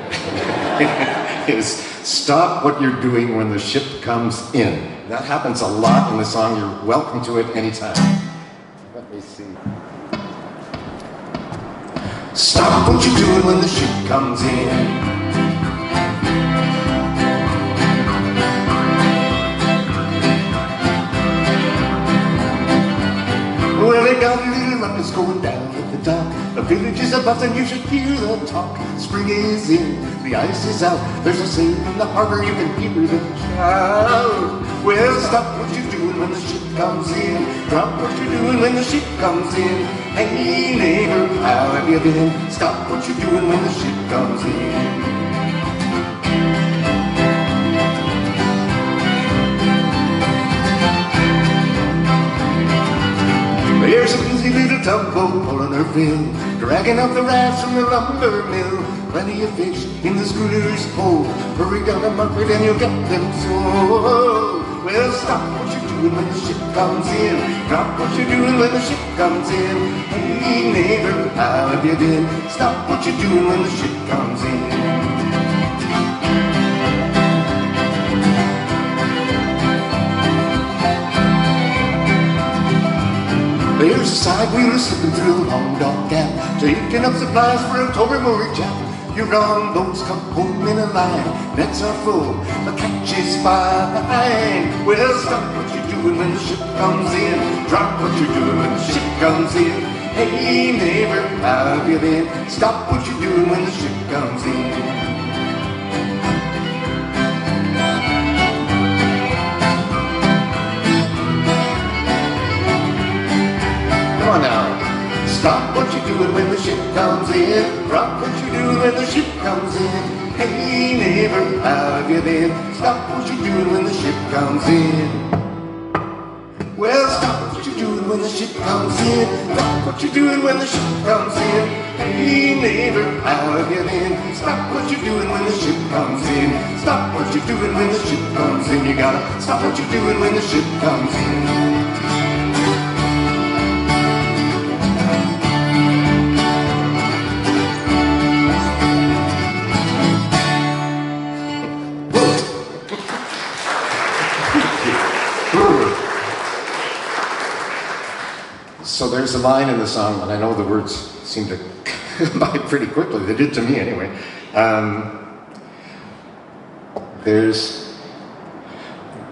Speaker 1: is stop what you're doing when the ship comes in. That happens a lot in the song. You're welcome to it anytime. Let me see.
Speaker 4: Stop what you're doing when the ship comes in. Well, they got a little ruckus going down at the dock. The village is above and you should hear the talk. Spring is in, the ice is out. There's a sail in the harbor, you can hear them shout. Well, stop what you're doing when the ship comes in. Drop what you're doing when the ship comes in. Hey neighbor, how have you been? Stop what you're doing when the ship comes in. There's a busy little tugboat pulling her fill, dragging up the rafts from the lumber mill. Plenty of fish in the schooner's hold. Hurry down the market and you'll get them sold. Well, stop what you're doing when the ship comes in. Drop what you're doing when the ship comes in. Hey neighbor, how have you been? Stop what you're doing when the ship comes in. There's a side wheeler slipping through the long dog gap, taking up supplies for a Tobermory chap. Your long boats come home in a line, nets are full, the catch is fine. Well, stop what you're doing when the ship comes in. Drop what you're doing when the ship comes in. Hey neighbor, how have you been? Stop what you're doing when the ship comes in. Come on now. Stop what you're doing when the ship comes in. Drop what you're doing when the ship comes in. Hey neighbor, how have you been? Stop what you're doing when the ship comes in. comes in. Well, stop what you're doing when the ship comes in. Stop what you're doing when the ship comes in. Hey, neighbor, I'll get in. Stop what you're doing when the ship comes in. Stop what you're doing when the ship comes in. You gotta stop what you're doing when the ship comes in.
Speaker 1: So there's a line in the song, and I know the words seem to come by pretty quickly. They did to me anyway. There's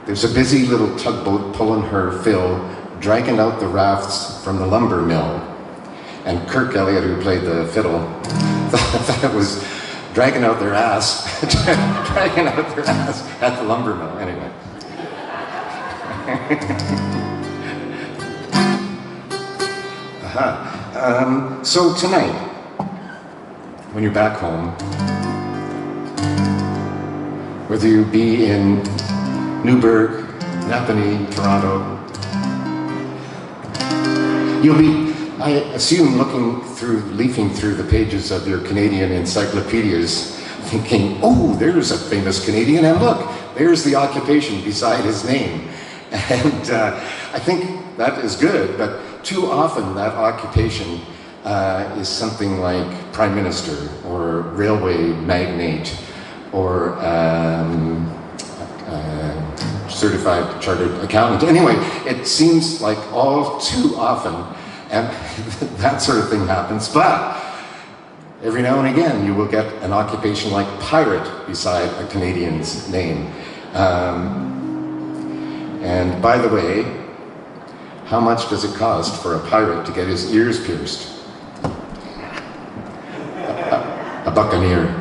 Speaker 1: a busy little tugboat pulling her fill, dragging out the rafts from the lumber mill. And Kirk Elliott, who played the fiddle, thought it was dragging out their ass, dragging out their ass at the lumber mill. Anyway. So tonight, when you're back home, whether you be in Newburgh, Napanee, Toronto, you'll be, I assume, leafing through the pages of your Canadian encyclopedias, thinking, oh, there's a famous Canadian, and look, there's the occupation beside his name. And I think that is good, but too often that occupation is something like prime minister or railway magnate or certified chartered accountant. Anyway, it seems like all too often, and that sort of thing happens, but every now and again you will get an occupation like pirate beside a Canadian's name. And by the way, how much does it cost for a pirate to get his ears pierced? A buccaneer.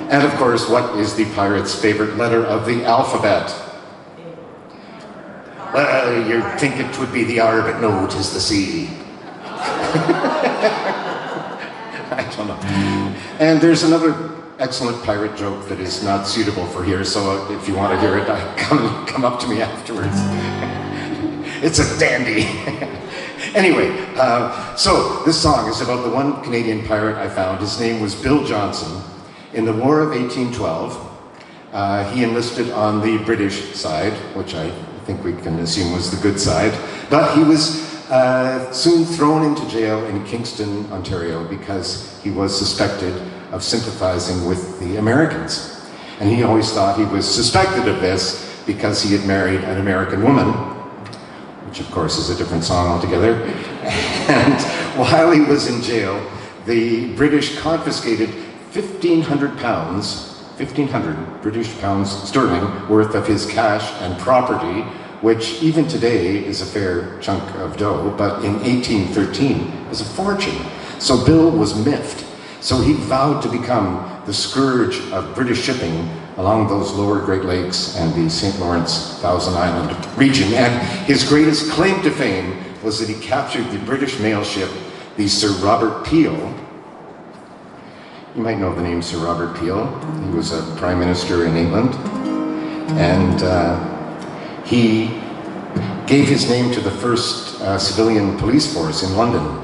Speaker 1: And of course, what is the pirate's favorite letter of the alphabet? Well, you'd think it would be the R, but no, it is the C. I don't know. And there's another excellent pirate joke that is not suitable for here, so if you want to hear it, come up to me afterwards. It's a dandy. Anyway, so this song is about the one Canadian pirate I found. His name was Bill Johnson. In the War of 1812, he enlisted on the British side, which I think we can assume was the good side, but he was soon thrown into jail in Kingston, Ontario, because he was suspected of sympathizing with the Americans. And he always thought he was suspected of this because he had married an American woman, which of course is a different song altogether. And while he was in jail, the British confiscated 1,500 British pounds sterling worth of his cash and property, which even today is a fair chunk of dough, but in 1813 was a fortune. So Bill was miffed. So he vowed to become the scourge of British shipping along those lower Great Lakes and the St. Lawrence Thousand Island region. And his greatest claim to fame was that he captured the British mail ship, the Sir Robert Peel. You might know the name Sir Robert Peel. He was a prime minister in England. And he gave his name to the first civilian police force in London.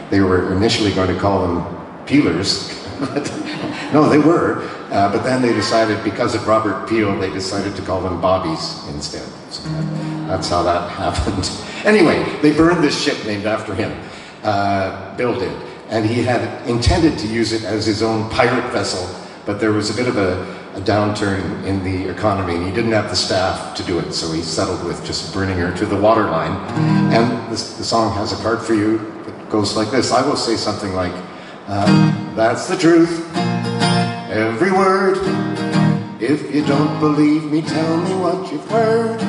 Speaker 1: They were initially going to call them Peelers, but no, they were, but then they decided, because of Robert Peel, they decided to call them Bobbies instead. So that's how that happened. Anyway, they burned this ship named after him, Bill did, and he had intended to use it as his own pirate vessel, but there was a bit of a downturn in the economy, and he didn't have the staff to do it, so he settled with just burning her to the waterline. And the song has a part for you that goes like this. I will say something like, that's the truth, every word. If you don't believe me, tell me what you've heard.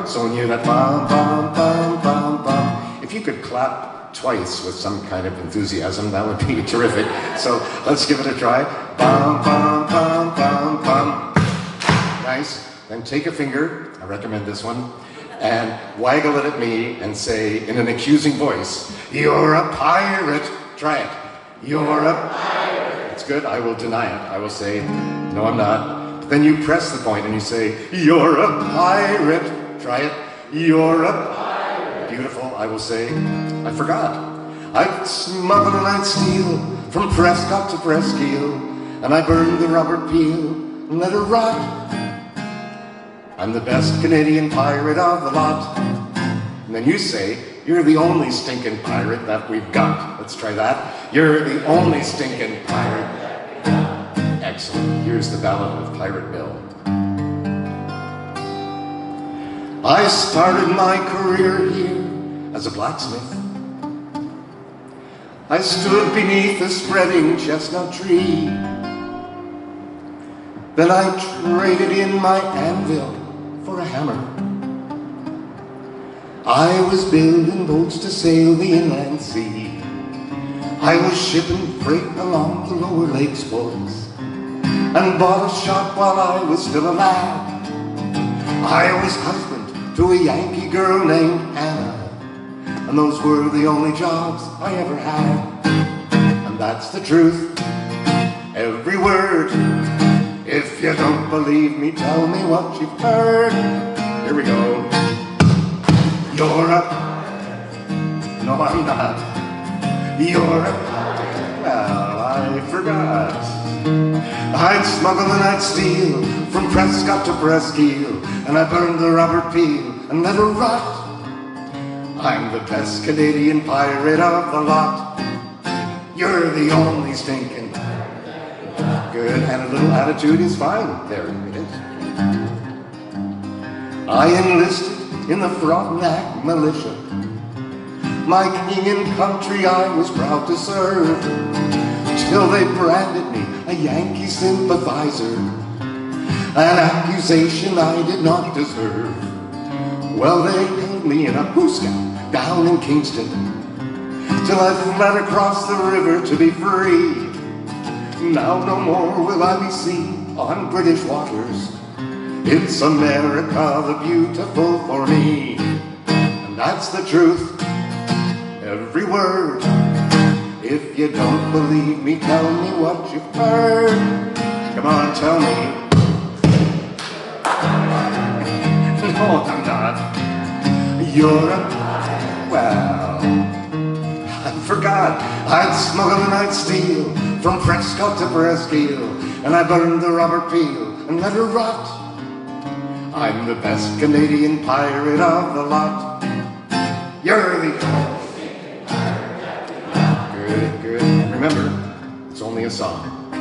Speaker 1: So when you that bum, bum, bum, bum, bum, if you could clap twice with some kind of enthusiasm, that would be terrific. So let's give it a try. Bum, bum, bum, bum, bum. Nice. Then take a finger, I recommend this one, and waggle it at me and say in an accusing voice, "You're a pirate, Try it. You're a pirate. It's good. I will deny it. I will say, no, I'm not. But then you press the point and you say, you're a pirate. Try it. You're a pirate. Beautiful. I will say, I forgot. I'd smuggle and I'd steal from Prescott to Presqu'île, and I burned the Robert Peel and let her rot. I'm the best Canadian pirate of the lot. And then you say, you're the only stinking pirate that we've got. Let's try that. You're the only stinking pirate that we've got. Excellent. Here's the Ballad of Pirate Bill. I started my career here as a blacksmith. I stood beneath a spreading chestnut tree. Then I traded in my anvil for a hammer. I was building boats to sail the inland sea. I was shipping freight along the lower lakes, boys, and bought a shop while I was still a lad. I was husband to a Yankee girl named Anna, and those were the only jobs I ever had. And that's the truth, every word. If you don't believe me, tell me what you've heard. Here we go. You're a... No, I'm not. You're a... Well, I forgot. I'd smuggle and I'd steal from Prescott to Presqu'île, and I burned the Robert Peel and let her rot. I'm the best Canadian pirate of the lot. You're the only stinking... Good, and a little attitude is fine. There it is. I enlisted in the Frontenac militia. My king and country I was proud to serve, till they branded me a Yankee sympathizer, an accusation I did not deserve. Well, they held me in a hoosgow down in Kingston, till I fled across the river to be free. Now no more will I be seen on British waters. It's America the beautiful for me. And that's the truth, every word. If you don't believe me, tell me what you've heard. Come on, tell me. No, I'm not. You're a... Well, I forgot. I'd smuggle and I'd steal from Prescott to Presqu'île, and I burned the Robert Peel and let her rot. I'm the best Canadian pirate of the lot. You're the... Good, good. Remember, it's only a song.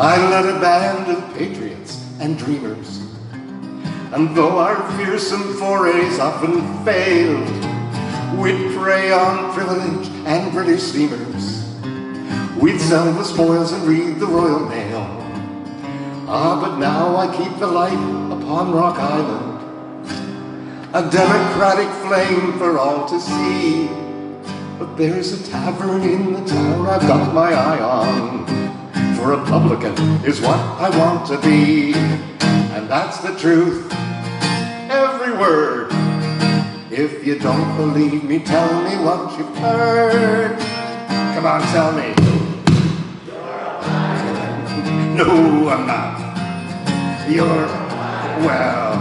Speaker 1: I led a band of patriots and dreamers, and though our fearsome forays often failed, we'd prey on privilege and British steamers. We'd sell the spoils and read the Royal Mail. Ah, but now I keep the light upon Rock Island, a democratic flame for all to see. But there's a tavern in the town I've got my eye on, for a publican is what I want to be. And that's the truth, every word. If you don't believe me, tell me what you've heard. Come on, tell me. No, I'm not. You're... Well...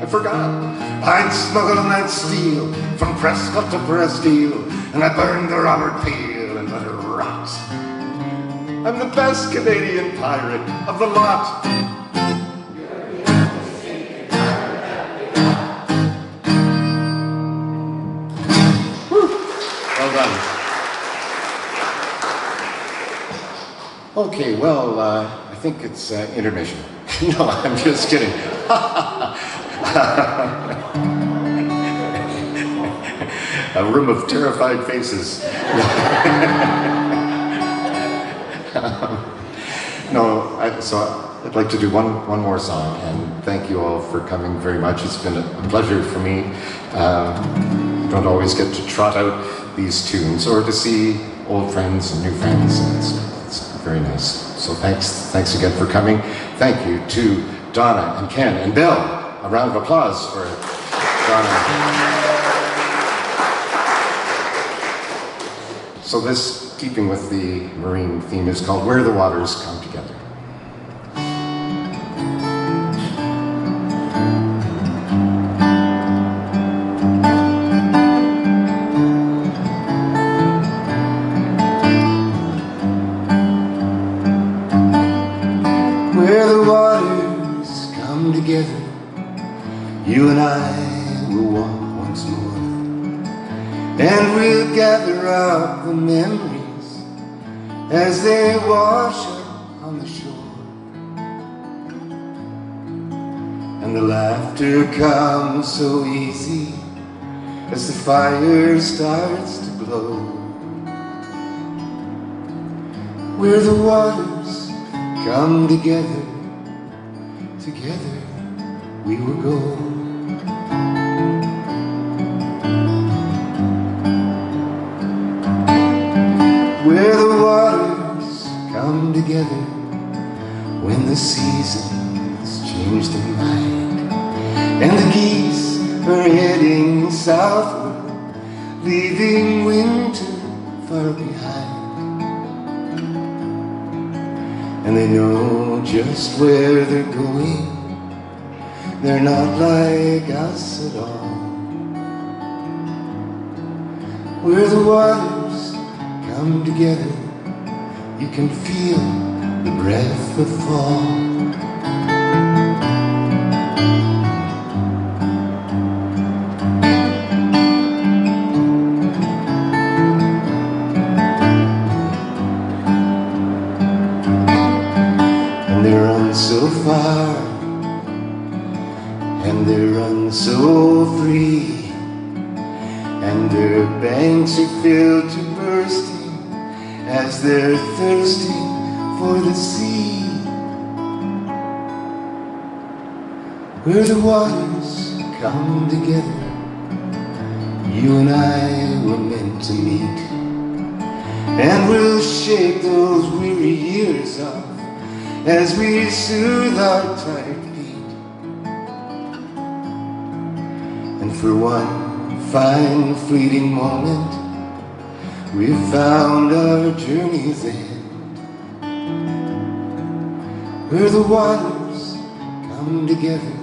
Speaker 1: I forgot. I'd smuggle and I'd steal from Prescott to Presqu'île, and I burned the Robert Peel and let her rot. I'm the best Canadian pirate of the lot. Well done. Okay, well, I think it's intermission. No, I'm just kidding. A room of terrified faces. So I'd like to do one more song, and thank you all for coming very much. It's been a pleasure for me. Don't always get to trot out these tunes or to see old friends and new friends, and it's very nice. So thanks again for coming. Thank you to Donna and Ken and Bill. A round of applause for Donna. So this, keeping with the marine theme, is called Where the Waters Come Together.
Speaker 4: Where the waters come together, you and I will walk once more, and we'll gather up the memories as they wash up on the shore. And the laughter comes so easy as the fire starts to glow. Where the waters come together, together we will go. Where the waters come together, when the seasons change their mind, and the geese are heading southward, leaving winter far behind. And they know just where they're going, they're not like us at all. Where the waters come together, you can feel the breath of fall. And they run so far, and they run so free, and their banks are filled to bursting as they're thirsting for the sea. Where the waters come together, you and I were meant to meet, and we'll shake those weary years off as we soothe our tired feet. And for one fine fleeting moment, we found our journey's end. Where the waters come together,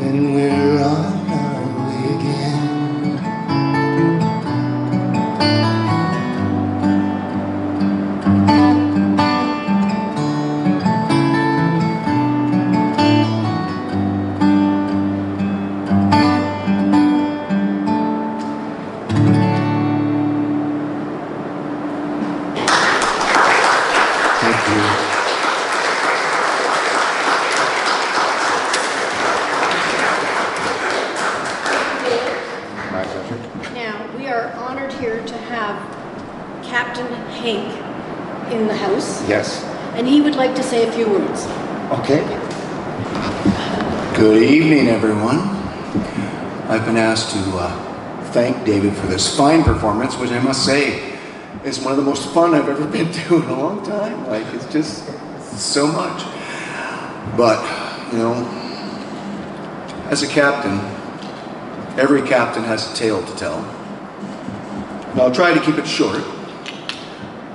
Speaker 4: then we're on our way again.
Speaker 2: In the house.
Speaker 4: Yes.
Speaker 2: And he would like to say a few words.
Speaker 4: Okay.
Speaker 5: Good evening, everyone. I've been asked to thank David for this fine performance, which I must say is one of the most fun I've ever been to in a long time. Like, it's just so much. But, you know, as a captain, every captain has a tale to tell. And I'll try to keep it short,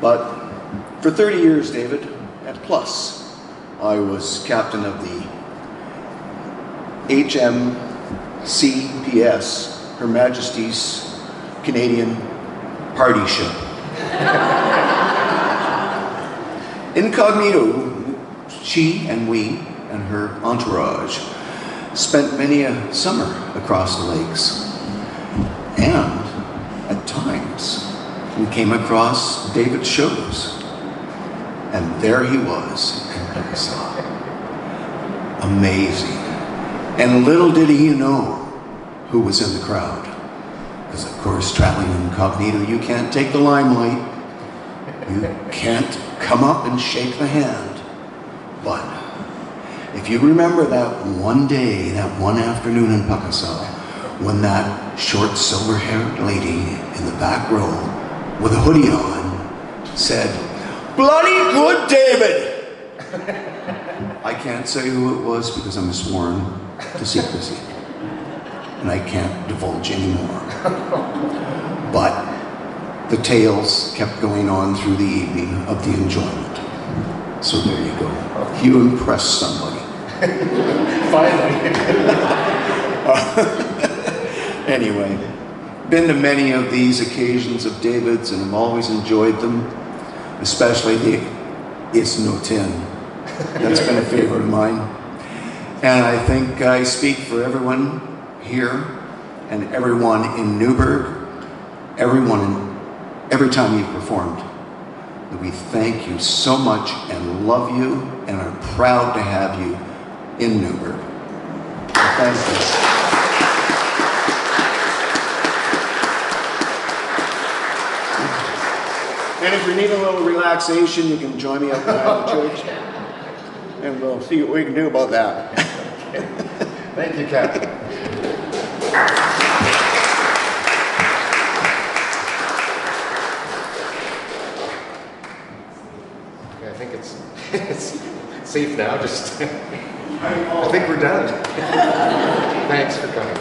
Speaker 5: but for 30 years, David, and plus, I was captain of the HMCPS, Her Majesty's Canadian Party Ship. Incognito, she and we and her entourage spent many a summer across the lakes. And at times, we came across David's shows. And there he was in Picassaw. Amazing. And little did he know who was in the crowd. Because of course, traveling incognito, you can't take the limelight. You can't come up and shake the hand. But if you remember that one day, that one afternoon in Picassaw, when that short silver-haired lady in the back row with a hoodie on said, "Bloody good, David!" I can't say who it was because I'm sworn to secrecy. And I can't divulge anymore. But the tales kept going on through the evening of the enjoyment. So there you go. You impressed somebody.
Speaker 6: Finally.
Speaker 5: Anyway, been to many of these occasions of David's and have always enjoyed them, especially the It's No 10. That's been a favorite of mine. And I think I speak for everyone here and everyone in Newburgh, every time you've performed, that we thank you so much and love you and are proud to have you in Newburgh. Thank you. And if you need a little relaxation, you can join me up behind the church. And we'll see what we can do about that.
Speaker 1: Thank you, Captain. Okay, I think it's safe now. Just I think we're done. Thanks for coming.